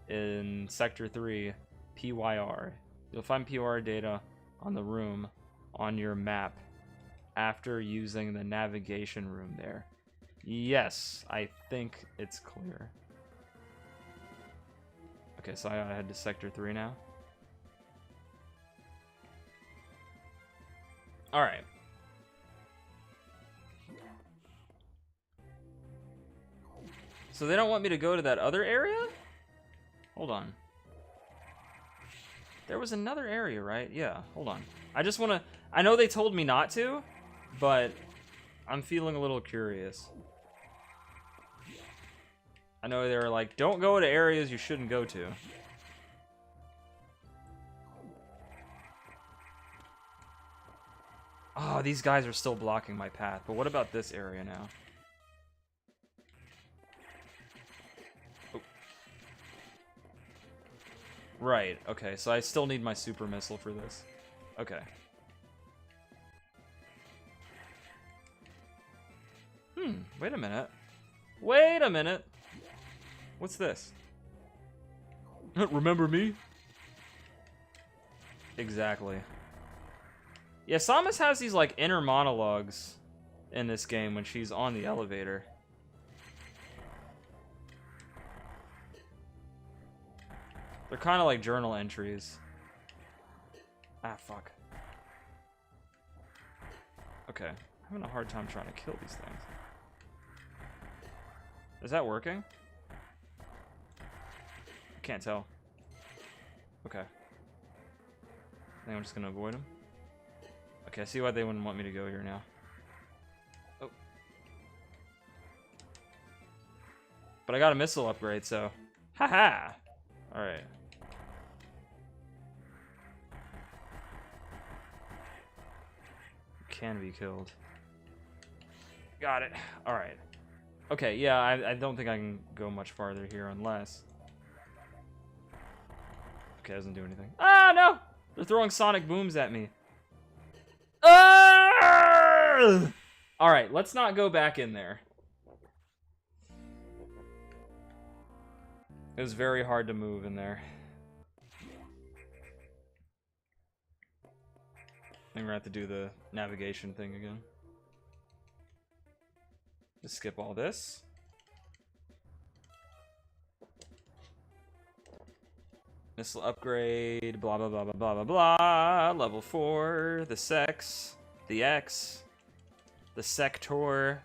in Sector 3, PYR. You'll find PYR data on the room on your map after using the navigation room there. Yes, I think it's clear. Okay, so I gotta head to Sector 3 now. Alright. So they don't want me to go to that other area? Hold on. There was another area, right? Yeah, hold on. I just wanna... I know they told me not to, but I'm feeling a little curious. I know they were like, don't go to areas you shouldn't go to. Oh, these guys are still blocking my path. But what about this area now? Oh. Right, okay, so I still need my super missile for this. Okay. Wait a minute. Wait a minute! What's this? Remember me? Exactly. Yeah, Samus has these, like, inner monologues in this game when she's on the elevator. They're kind of like journal entries. Ah, fuck. Okay. I'm having a hard time trying to kill these things. Is that working? I can't tell. Okay. I think I'm just gonna avoid them. Okay, I see why they wouldn't want me to go here now. Oh. But I got a missile upgrade, so... Haha! Alright. Can be killed. Got it. Alright. Okay, yeah, I don't think I can go much farther here unless... Okay, doesn't do anything. Ah, no! They're throwing sonic booms at me. Ah! Alright, let's not go back in there. It was very hard to move in there. I think we're gonna have to do the navigation thing again. Just skip all this. Missile upgrade, blah blah blah blah blah blah blah. Level 4, the sex, the X, the sector.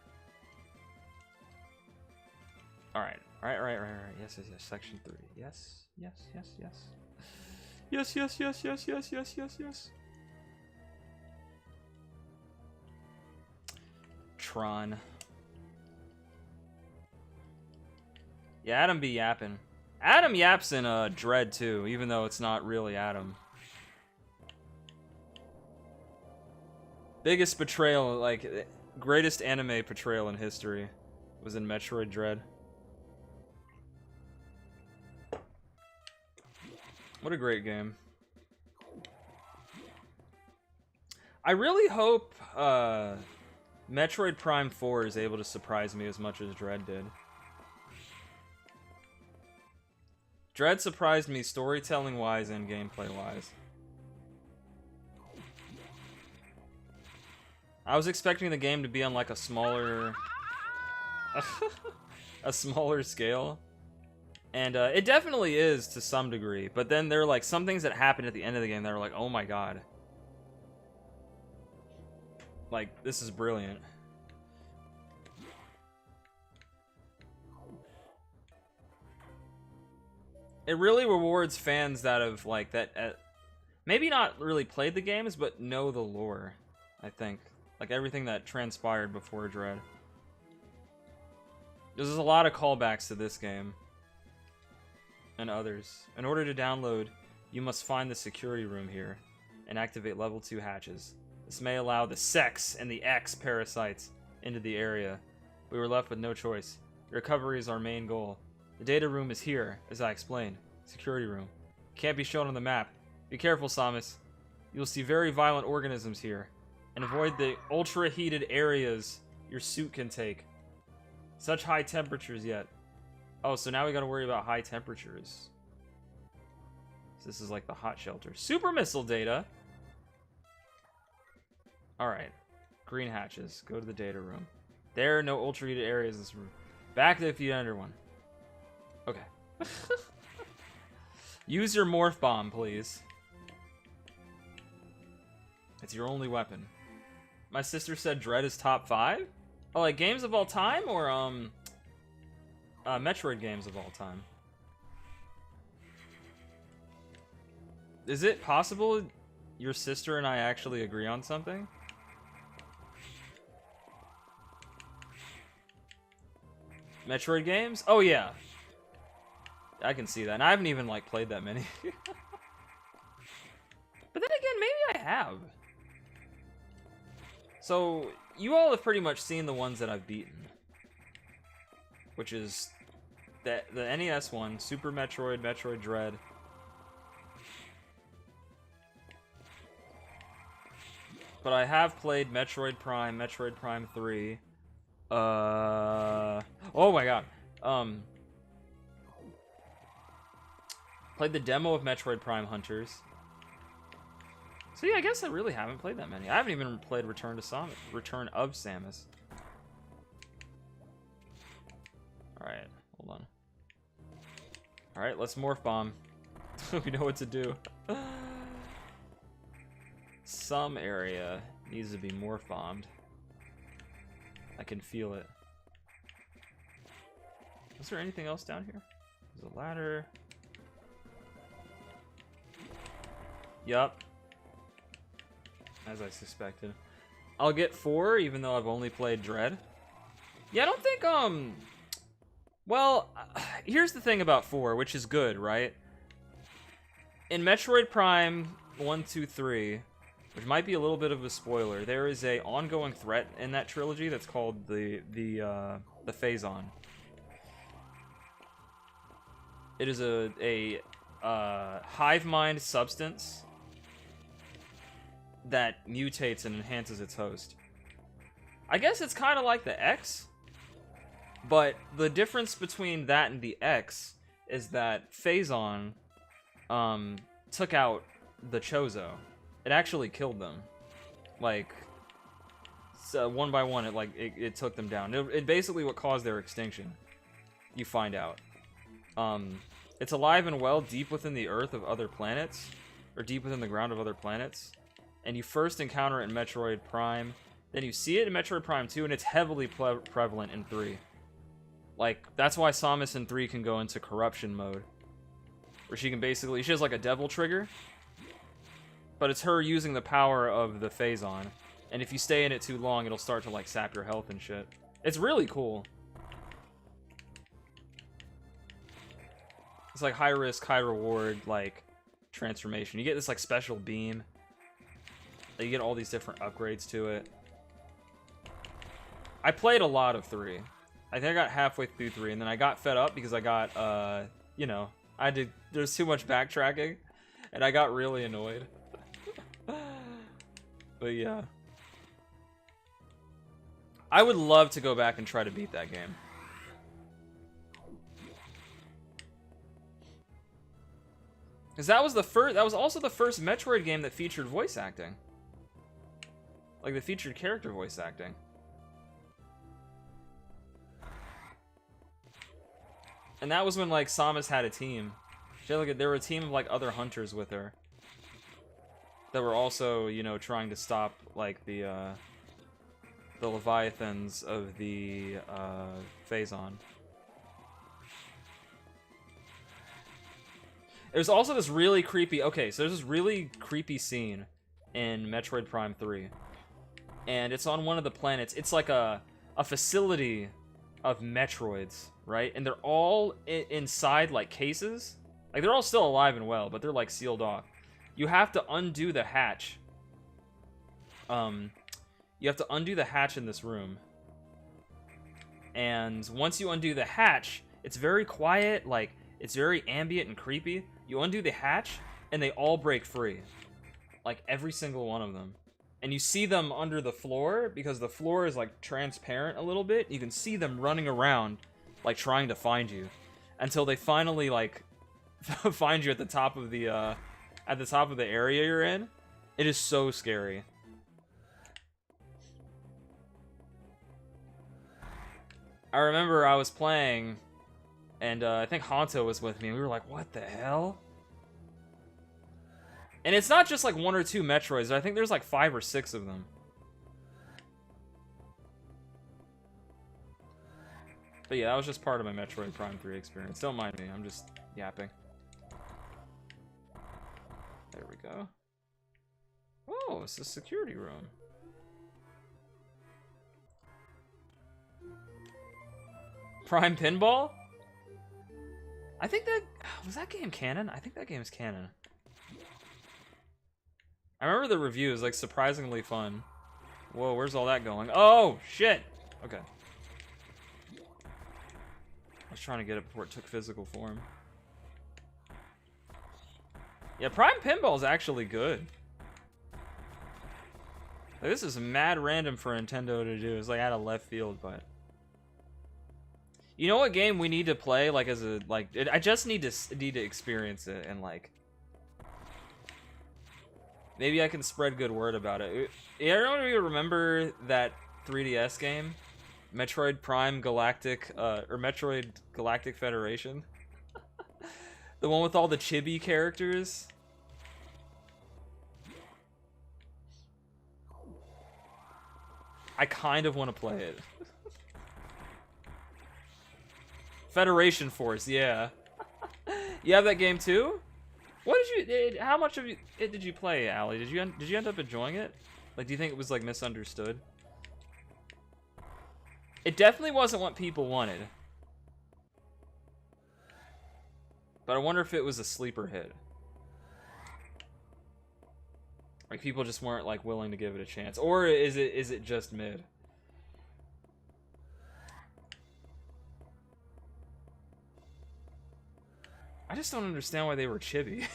Alright, right. Yes. Section 3. Yes. Yes. Tron. Yeah, Adam be yapping. Adam yaps in Dread too, even though it's not really Adam. Biggest betrayal, like, greatest anime portrayal in history was in Metroid Dread. What a great game. I really hope Metroid Prime 4 is able to surprise me as much as Dread did. Dread surprised me storytelling-wise and gameplay-wise. I was expecting the game to be on like a smaller... a smaller scale. And it definitely is to some degree, but then there are like some things that happen at the end of the game that are like, oh my god. Like, this is brilliant. It really rewards fans that have, like, maybe not really played the games, but know the lore, I think. Like, everything that transpired before Dread. There's a lot of callbacks to this game. And others. In order to download, you must find the security room here and activate level 2 hatches. This may allow the Sex and the X parasites into the area. We were left with no choice. Recovery is our main goal. The data room is here, as I explained. Security room. Can't be shown on the map. Be careful, Samus. You'll see very violent organisms here. And avoid the ultra-heated areas your suit can take. Such high temperatures yet. Oh, so now we gotta worry about high temperatures. So this is like the hot shelter. Super missile data! Alright. Green hatches. Go to the data room. There are no ultra-heated areas in this room. Back to the under one. Okay. Use your morph bomb, please. It's your only weapon. My sister said Dread is top 5? Oh, like games of all time or Metroid games of all time? Is it possible your sister and I actually agree on something? Metroid games? Oh yeah. I can see that. And I haven't even like played that many. But then again, maybe I have. So, you all have pretty much seen the ones that I've beaten. Which is the NES one, Super Metroid, Metroid Dread, But I have played Metroid Prime 3. Oh my god. Played the demo of Metroid Prime Hunters. So yeah, I guess I really haven't played that many. I haven't even played Return of Samus. Alright, hold on. Alright, let's Morph Bomb. We know what to do. Some area needs to be Morph Bombed. I can feel it. Is there anything else down here? There's a ladder. Yup. As I suspected. I'll get 4, even though I've only played Dread. Yeah, I don't think, well, here's the thing about 4, which is good, right? In Metroid Prime 1, 2, 3, which might be a little bit of a spoiler, there is a ongoing threat in that trilogy that's called the Phazon. It is a hive mind substance that mutates and enhances its host. I guess it's kind of like the X, but the difference between that and the X is that Phazon took out the Chozo. It actually killed them. Like, so one by one, it took them down. It basically what caused their extinction. You find out. It's alive and well deep within the earth of other planets, or deep within the ground of other planets. And you first encounter it in Metroid Prime, then you see it in Metroid Prime 2, and it's heavily prevalent in 3. Like, that's why Samus in 3 can go into corruption mode. Where she has like a devil trigger, but it's her using the power of the Phazon. And if you stay in it too long, it'll start to like sap your health and shit. It's really cool. It's like high risk, high reward, like, transformation. You get this like special beam. You get all these different upgrades to it. I played a lot of 3. I think I got halfway through 3, and then I got fed up because I got, you know, there's too much backtracking, and I got really annoyed. But yeah. I would love to go back and try to beat that game. Because that was also the first Metroid game that featured voice acting. Like, the featured character voice acting. And that was when, like, Samus had a team. She had, like, there were a team of, like, other hunters with her. That were also, you know, trying to stop, like, the Leviathans of the, Phazon. There's also this really creepy... Okay, so there's this really creepy scene in Metroid Prime 3. And it's on one of the planets. It's like a facility of Metroids, right? And they're all inside, like, cases. Like, they're all still alive and well, but they're, like, sealed off. You have to undo the hatch. You have to undo the hatch in this room. And once you undo the hatch, it's very quiet, like, it's very ambient and creepy. You undo the hatch, and they all break free. Like, every single one of them. And you see them under the floor, because the floor is, like, transparent a little bit. You can see them running around, like, trying to find you. Until they finally, like, find you at the top of the area you're in. It is so scary. I remember I was playing, and I think Honto was with me, and we were like, what the hell? And it's not just like 1 or 2 Metroids, I think there's like 5 or 6 of them. But yeah, that was just part of my Metroid Prime 3 experience. Don't mind me, I'm just yapping. There we go. Oh, it's a security room. Prime Pinball? I think that... Was that game canon? I think that game is canon. I remember the reviews, like, surprisingly fun. Whoa, where's all that going? Oh, shit! Okay. I was trying to get it before it took physical form. Yeah, Prime Pinball is actually good. Like, this is mad random for Nintendo to do. It's like out of left field, but you know what game we need to play? Like as a I just need to experience it and like maybe I can spread good word about it. Yeah, I don't even remember that 3DS game, Metroid Prime Galactic or Metroid Galactic Federation, the one with all the chibi characters. I kind of want to play it. Federation Force, yeah. You have that game too? What did you? How much of it did you play, Allie? Did you end up enjoying it? Like, do you think it was like misunderstood? It definitely wasn't what people wanted, but I wonder if it was a sleeper hit. Like people just weren't like willing to give it a chance, or is it just mid? I just don't understand why they were chibi.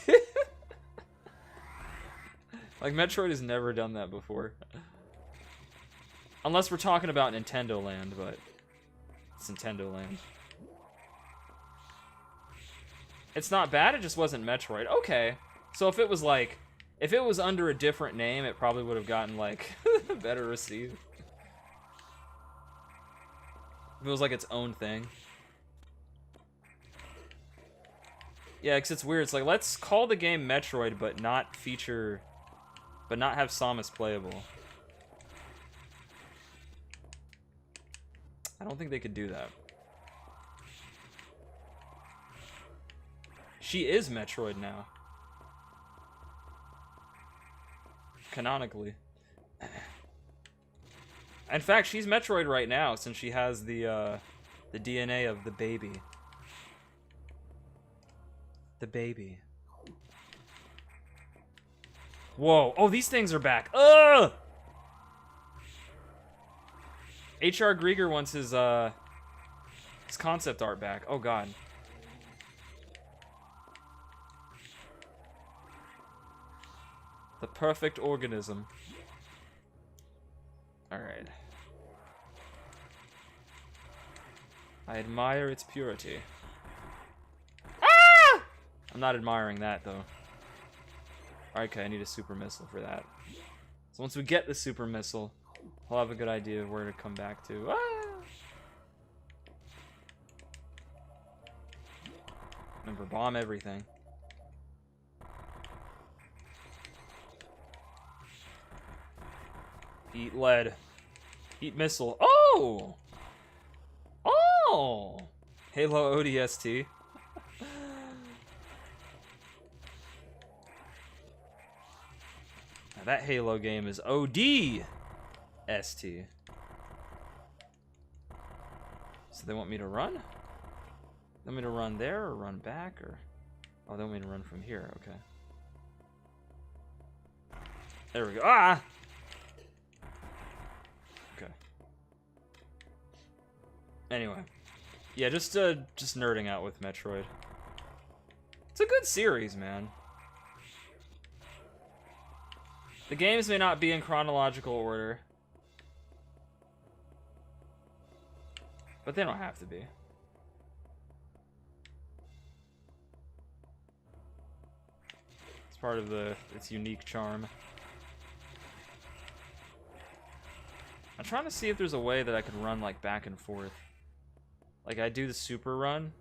Like, Metroid has never done that before. Unless we're talking about Nintendo Land, but it's Nintendo Land. It's not bad, it just wasn't Metroid. Okay. So if it was like, if it was under a different name, it probably would have gotten like better received. If it was like its own thing. Yeah, because it's weird. It's like, let's call the game Metroid, but not feature, but not have Samus playable. I don't think they could do that. She is Metroid now. Canonically. In fact, she's Metroid right now, since she has the DNA of the baby. The baby. Whoa. Oh, these things are back. Ugh! H.R. Grieger wants his concept art back. Oh, God. The perfect organism. Alright. I admire its purity. I'm not admiring that, though. Okay, I need a super missile for that. So once we get the super missile, I'll have a good idea of where to come back to. Remember, bomb everything. Eat lead. Eat missile. Oh! Oh! Halo ODST. That Halo game is ODST. So they want me to run? They want me to run there or run back or? Oh, they want me to run from here. Okay. There we go. Ah! Okay. Anyway. Yeah, just nerding out with Metroid. It's a good series, man. The games may not be in chronological order, but they don't have to be. It's part of its unique charm. I'm trying to see if there's a way that I could run like back and forth. Like I do the super run,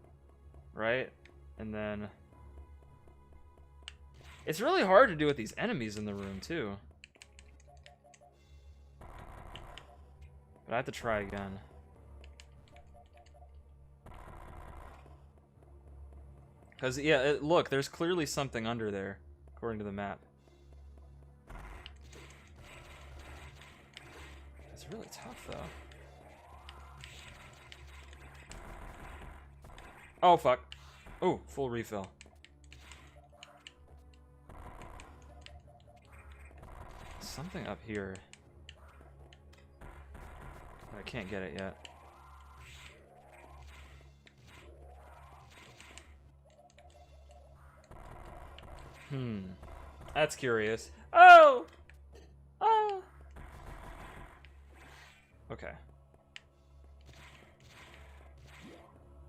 right? And then it's really hard to do with these enemies in the room, too. But I have to try again. Because, yeah, look, there's clearly something under there, according to the map. It's really tough, though. Oh, fuck. Oh, full refill. Something up here. I can't get it yet. That's curious. Oh! Oh! Okay.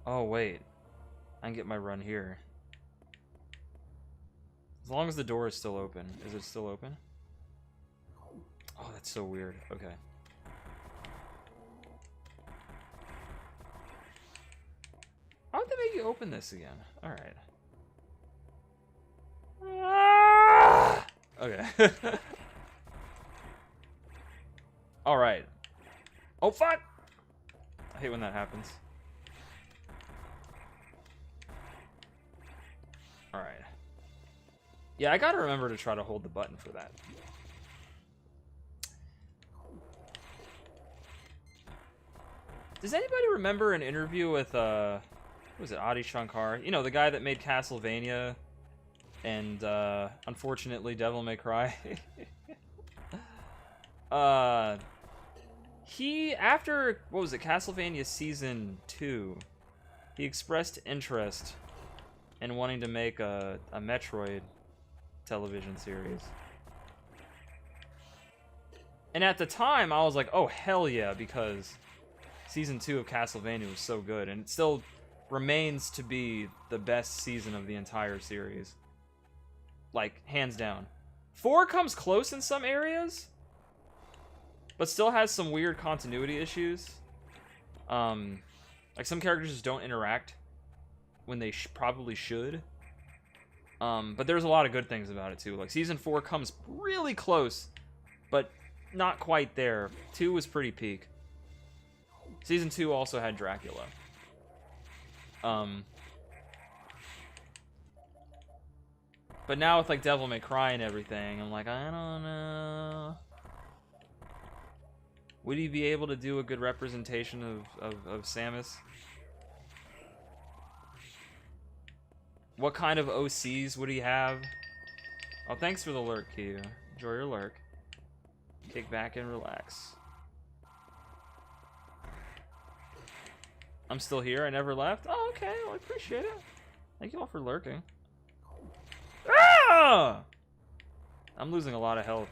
Oh, wait. I can get my run here. As long as the door is still open. Is it still open? Oh, that's so weird. Okay. How would they make you open this again? Alright. Okay. Alright. Oh, fuck! I hate when that happens. Alright. Yeah, I gotta remember to try to hold the button for that. Does anybody remember an interview with, what was it, Adi Shankar? You know, the guy that made Castlevania and, unfortunately, Devil May Cry. He, after, what was it, Castlevania Season 2, he expressed interest in wanting to make a Metroid television series. And at the time, I was like, oh, hell yeah, because Season 2 of Castlevania was so good, and it still remains to be the best season of the entire series. Like, hands down. 4 comes close in some areas, but still has some weird continuity issues. Like, some characters just don't interact when they probably should. But there's a lot of good things about it, too. Like, Season 4 comes really close, but not quite there. 2 was pretty peak. Season 2 also had Dracula. But now with, like, Devil May Cry and everything, I'm like, I don't know. Would he be able to do a good representation of Samus? What kind of OCs would he have? Oh, thanks for the lurk, Kia. Enjoy your lurk. Kick back and relax. I'm still here. I never left. Oh, okay. Well, I appreciate it. Thank you all for lurking. Ah! I'm losing a lot of health.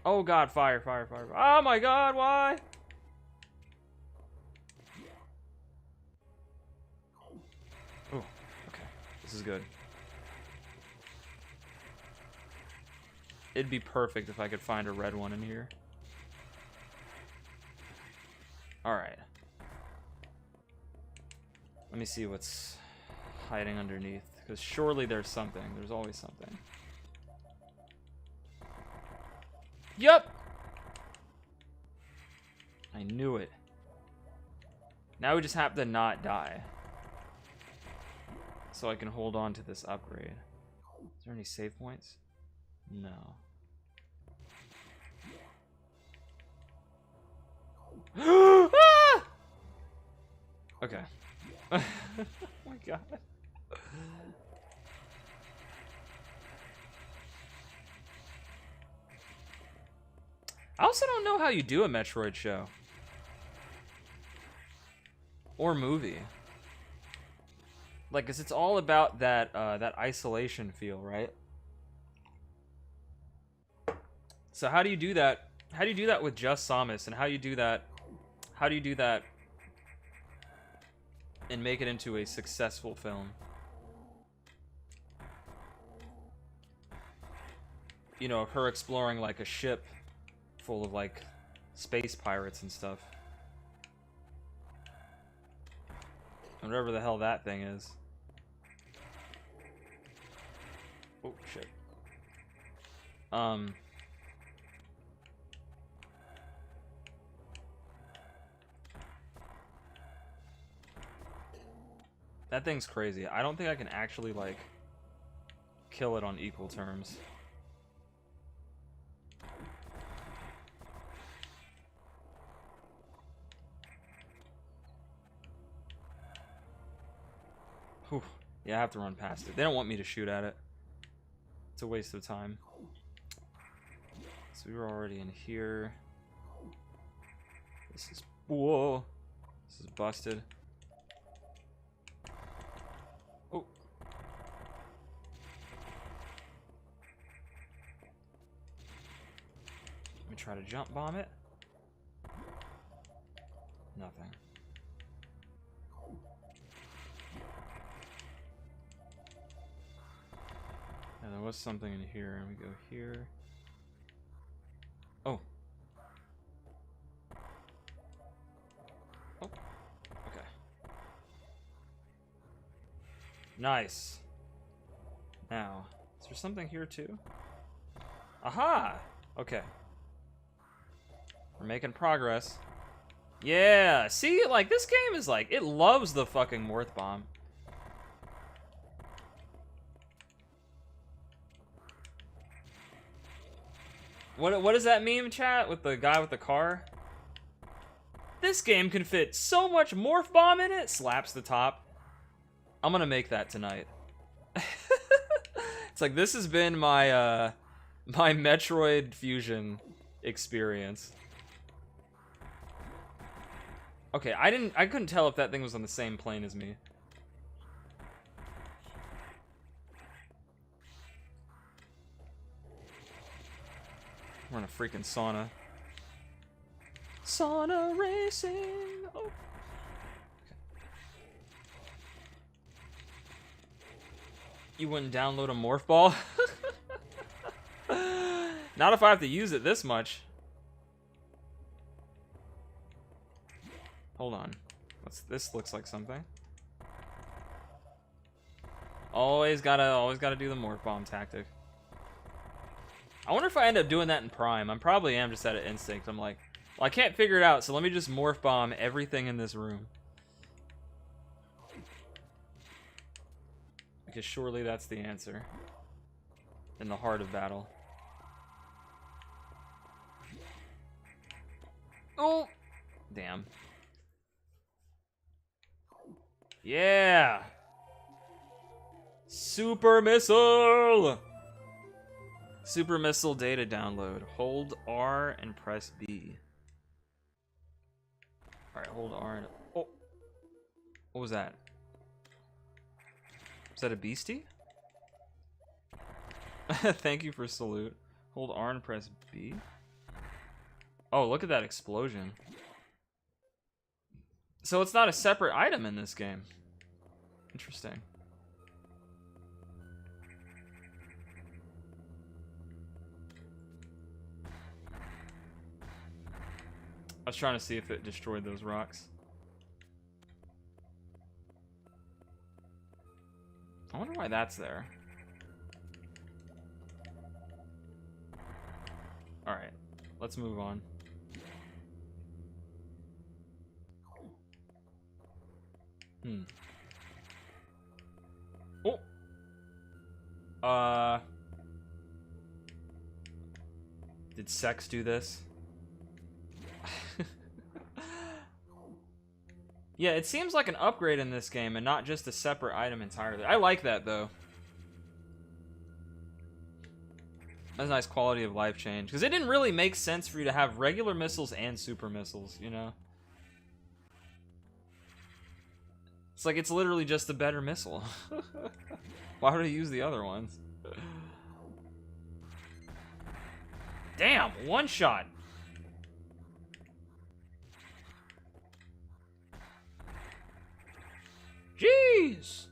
Oh god, fire, fire, fire. Oh my god, why? Oh, okay. This is good. It'd be perfect if I could find a red one in here. Alright. Let me see what's hiding underneath. Because surely there's something. There's always something. Yup! I knew it. Now we just have to not die. So I can hold on to this upgrade. Is there any save points? No. Ah! Okay. Oh my god. I also don't know how you do a Metroid show. Or movie. Like, 'cause it's all about that that isolation feel, right? So how do you do that? How do you do that with just Samus? And how do you do that and make it into a successful film? You know, her exploring like a ship full of like space pirates and stuff. Whatever the hell that thing is. Oh shit. That thing's crazy. I don't think I can actually like kill it on equal terms. Whew. Yeah, I have to run past it. They don't want me to shoot at it. It's a waste of time. So we were already in here. This is... Whoa! This is busted. Oh. Let me try to jump bomb it. Nothing. Yeah, there was something in here, and we go here. Oh. Oh. Okay. Nice. Now, is there something here too? Aha! Okay. We're making progress. Yeah! See, like, this game is like, it loves the fucking Morph Bomb. What does that meme, chat, with the guy with the car? This game can fit so much Morph Bomb in it! Slaps the top. I'm gonna make that tonight. It's like, this has been my, my Metroid Fusion experience. Okay, I couldn't tell if that thing was on the same plane as me. We're in a freaking sauna. Sauna racing! Oh. Okay. You wouldn't download a Morph Ball? Not if I have to use it this much. Hold on. This looks like something. Always gotta do the Morph Bomb tactic. I wonder if I end up doing that in Prime. I probably am, just out of instinct. I'm like, well, I can't figure it out, so let me just Morph Bomb everything in this room. Because surely that's the answer. In the heart of battle. Oh! Damn. Yeah! Super Missile! Super Missile data download. Hold R and press B. Alright, hold R and... Oh! What was that? Is that a beastie? Thank you for salute. Hold R and press B. Oh, look at that explosion. So it's not a separate item in this game. Interesting. I was trying to see if it destroyed those rocks. I wonder why that's there. Alright, let's move on. Oh! Did sex do this? Yeah, it seems like an upgrade in this game and not just a separate item entirely. I like that, though. That's a nice quality of life change. Because it didn't really make sense for you to have regular missiles and super missiles, you know? It's like, it's literally just a better missile. Why would I use the other ones? Damn, one shot! Jeez!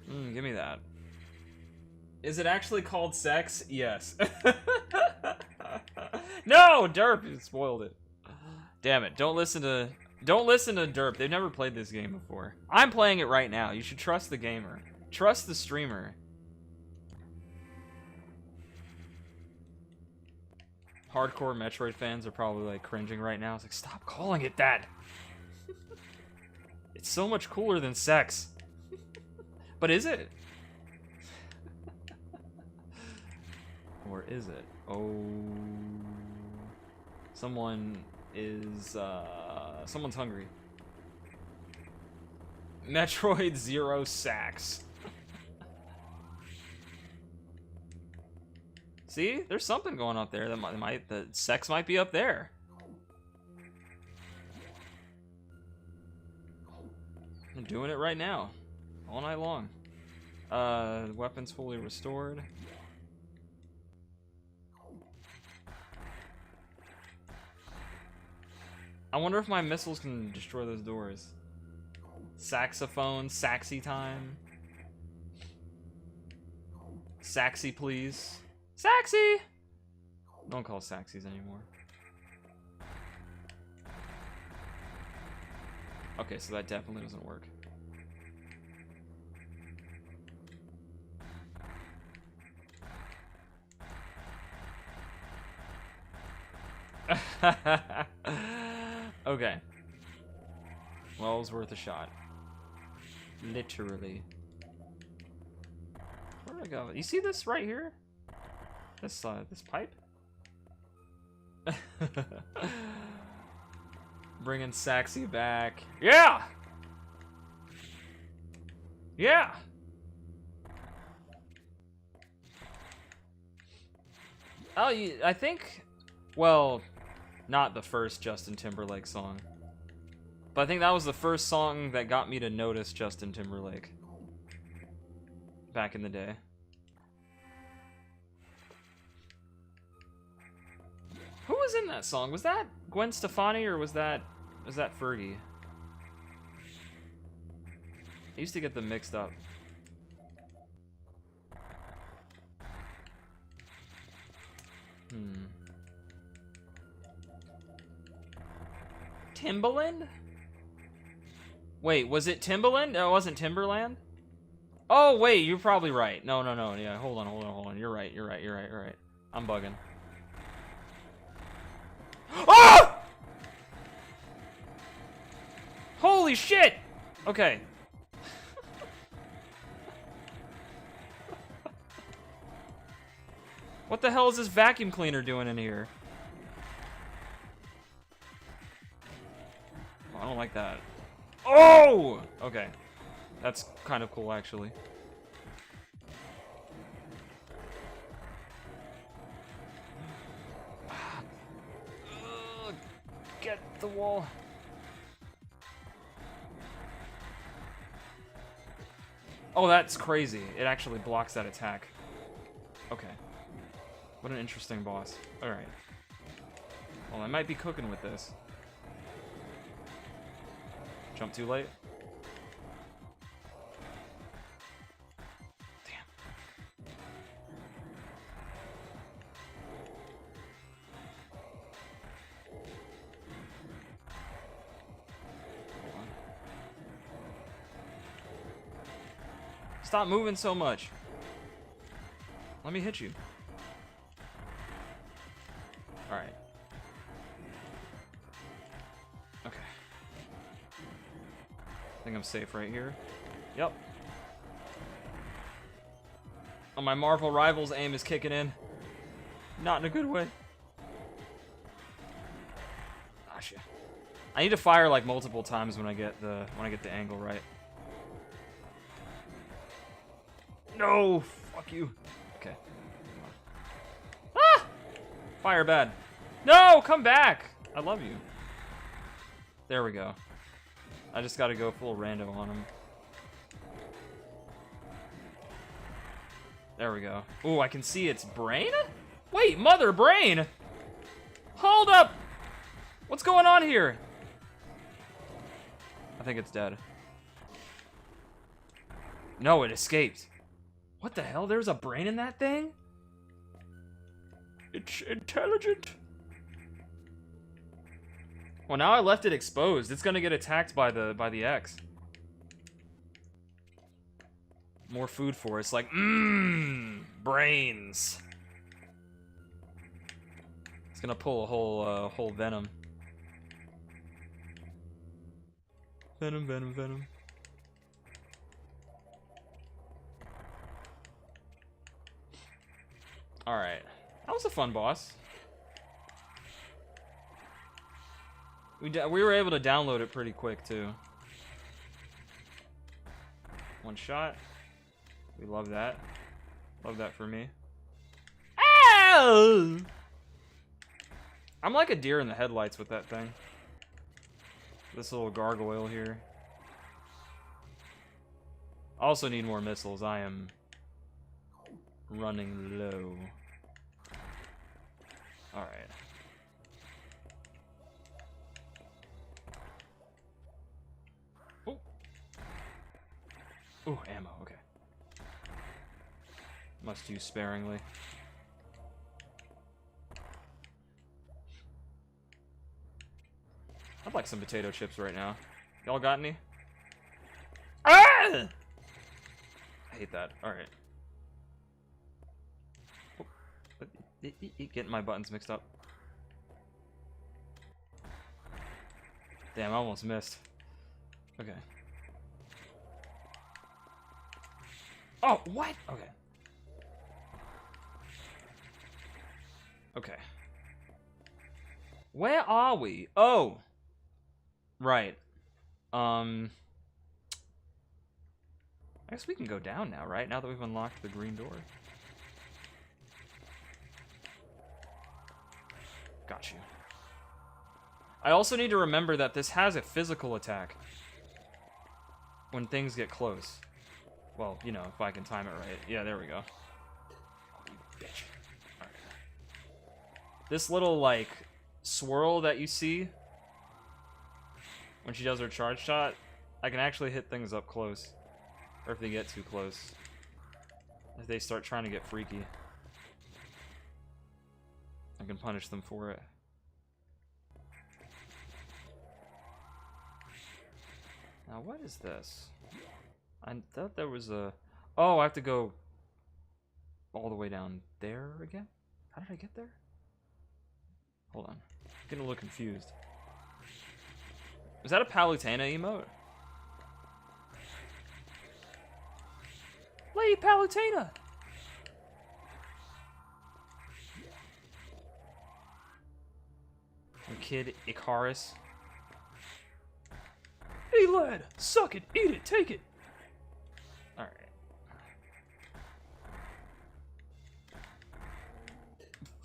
Give me that. Is it actually called sex? Yes. No, Derp! You spoiled it. Damn it! Don't listen to Derp. They've never played this game before. I'm playing it right now. You should trust the gamer. Trust the streamer. Hardcore Metroid fans are probably like cringing right now. It's like, stop calling it that. It's so much cooler than sex. But is it? Or is it? Oh. Someone is, someone's hungry. Metroid Zero Sax. See? There's something going up there that the sex might be up there. I'm doing it right now. All night long. Weapons fully restored. I wonder if my missiles can destroy those doors. Saxophone, saxy time. Saxy, please. Saxy! Don't call saxies anymore. Okay, so that definitely doesn't work. Okay. Well, it was worth a shot. Literally. Where do I go? You see this right here? This pipe? Bringing Saxy back. Yeah! Yeah! Oh, I think... Well, not the first Justin Timberlake song. But I think that was the first song that got me to notice Justin Timberlake. Back in the day. Who was in that song? Was that Gwen Stefani or was that Fergie? I used to get them mixed up. Timbaland? Wait, was it Timbaland? No, it wasn't Timberland? Oh, wait, you're probably right. No. Yeah, hold on. You're right. I'm bugging. Oh! Holy shit! Okay. What the hell is this vacuum cleaner doing in here? Oh, I don't like that. Oh! Okay. That's kind of cool, actually. Get the wall. Oh, that's crazy. It actually blocks that attack. Okay. What an interesting boss. Alright. Well, I might be cooking with this. Jump too late. Damn. Hold on. Stop moving so much. Let me hit you. Alright. Okay. I think I'm safe right here. Yep. Oh, my Marvel Rivals aim is kicking in. Not in a good way. Ah, shit. I need to fire like multiple times when I get the angle right. No, fuck you. Okay. Ah! Fire bad. No, come back. I love you. There we go. I just gotta go full rando on him. There we go. Ooh, I can see its brain? Wait, mother brain! Hold up! What's going on here? I think it's dead. No, it escaped. What the hell? There's a brain in that thing? It's intelligent. Well, now I left it exposed. It's gonna get attacked by the X. More food for it. It's like, brains. It's gonna pull a whole Venom. Venom. All right, that was a fun boss. We were able to download it pretty quick too. One shot. We love that. Love that for me. Ow! I'm like a deer in the headlights with that thing. This little gargoyle here. Also need more missiles. I am running low. Alright. Ooh, ammo, okay. Must use sparingly. I'd like some potato chips right now. Y'all got any? Ah! I hate that. Alright. Getting my buttons mixed up. Damn, I almost missed. Okay. Oh, what? Okay. Okay. Where are we? Oh! Right. I guess we can go down now, right? Now that we've unlocked the green door. Got you. I also need to remember that this has a physical attack when things get close. Well, you know, if I can time it right. Yeah, there we go. Oh, you bitch. All right. This little, like, swirl that you see when she does her charge shot, I can actually hit things up close. Or if they get too close. If they start trying to get freaky, I can punish them for it. Now, what is this? I thought there was a... Oh, I have to go all the way down there again? How did I get there? Hold on. I'm getting a little confused. Is that a Palutena emote? Lady Palutena! And Kid Icarus. Hey lad, suck it, eat it, take it. Alright.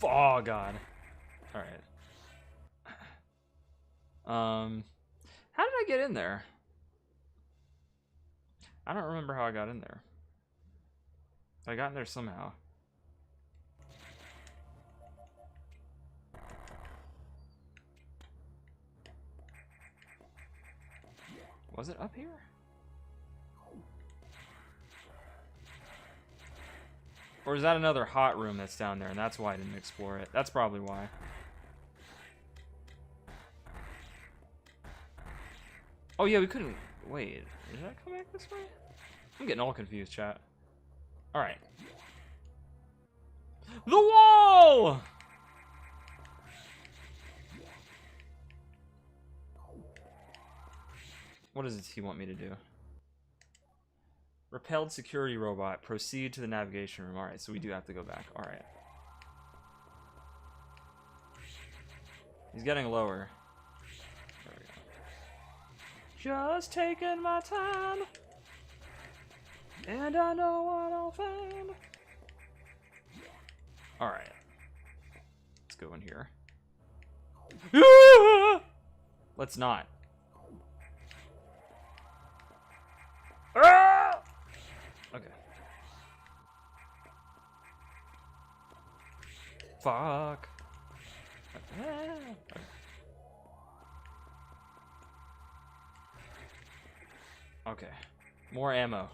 Oh god. Alright. How did I get in there? I don't remember how I got in there. I got in there somehow. Was it up here? Or is that another hot room that's down there and that's why I didn't explore it? That's probably why. Oh yeah, we couldn't... Wait, did I come back this way? I'm getting all confused, chat. Alright. The wall! What does he want me to do? Repelled security robot. Proceed to the navigation room. Alright, so we do have to go back. Alright. He's getting lower. There we go. Just taking my time. And I know what I'll find. Alright. Let's go in here. Let's not. Okay. Fuck. Okay. More ammo.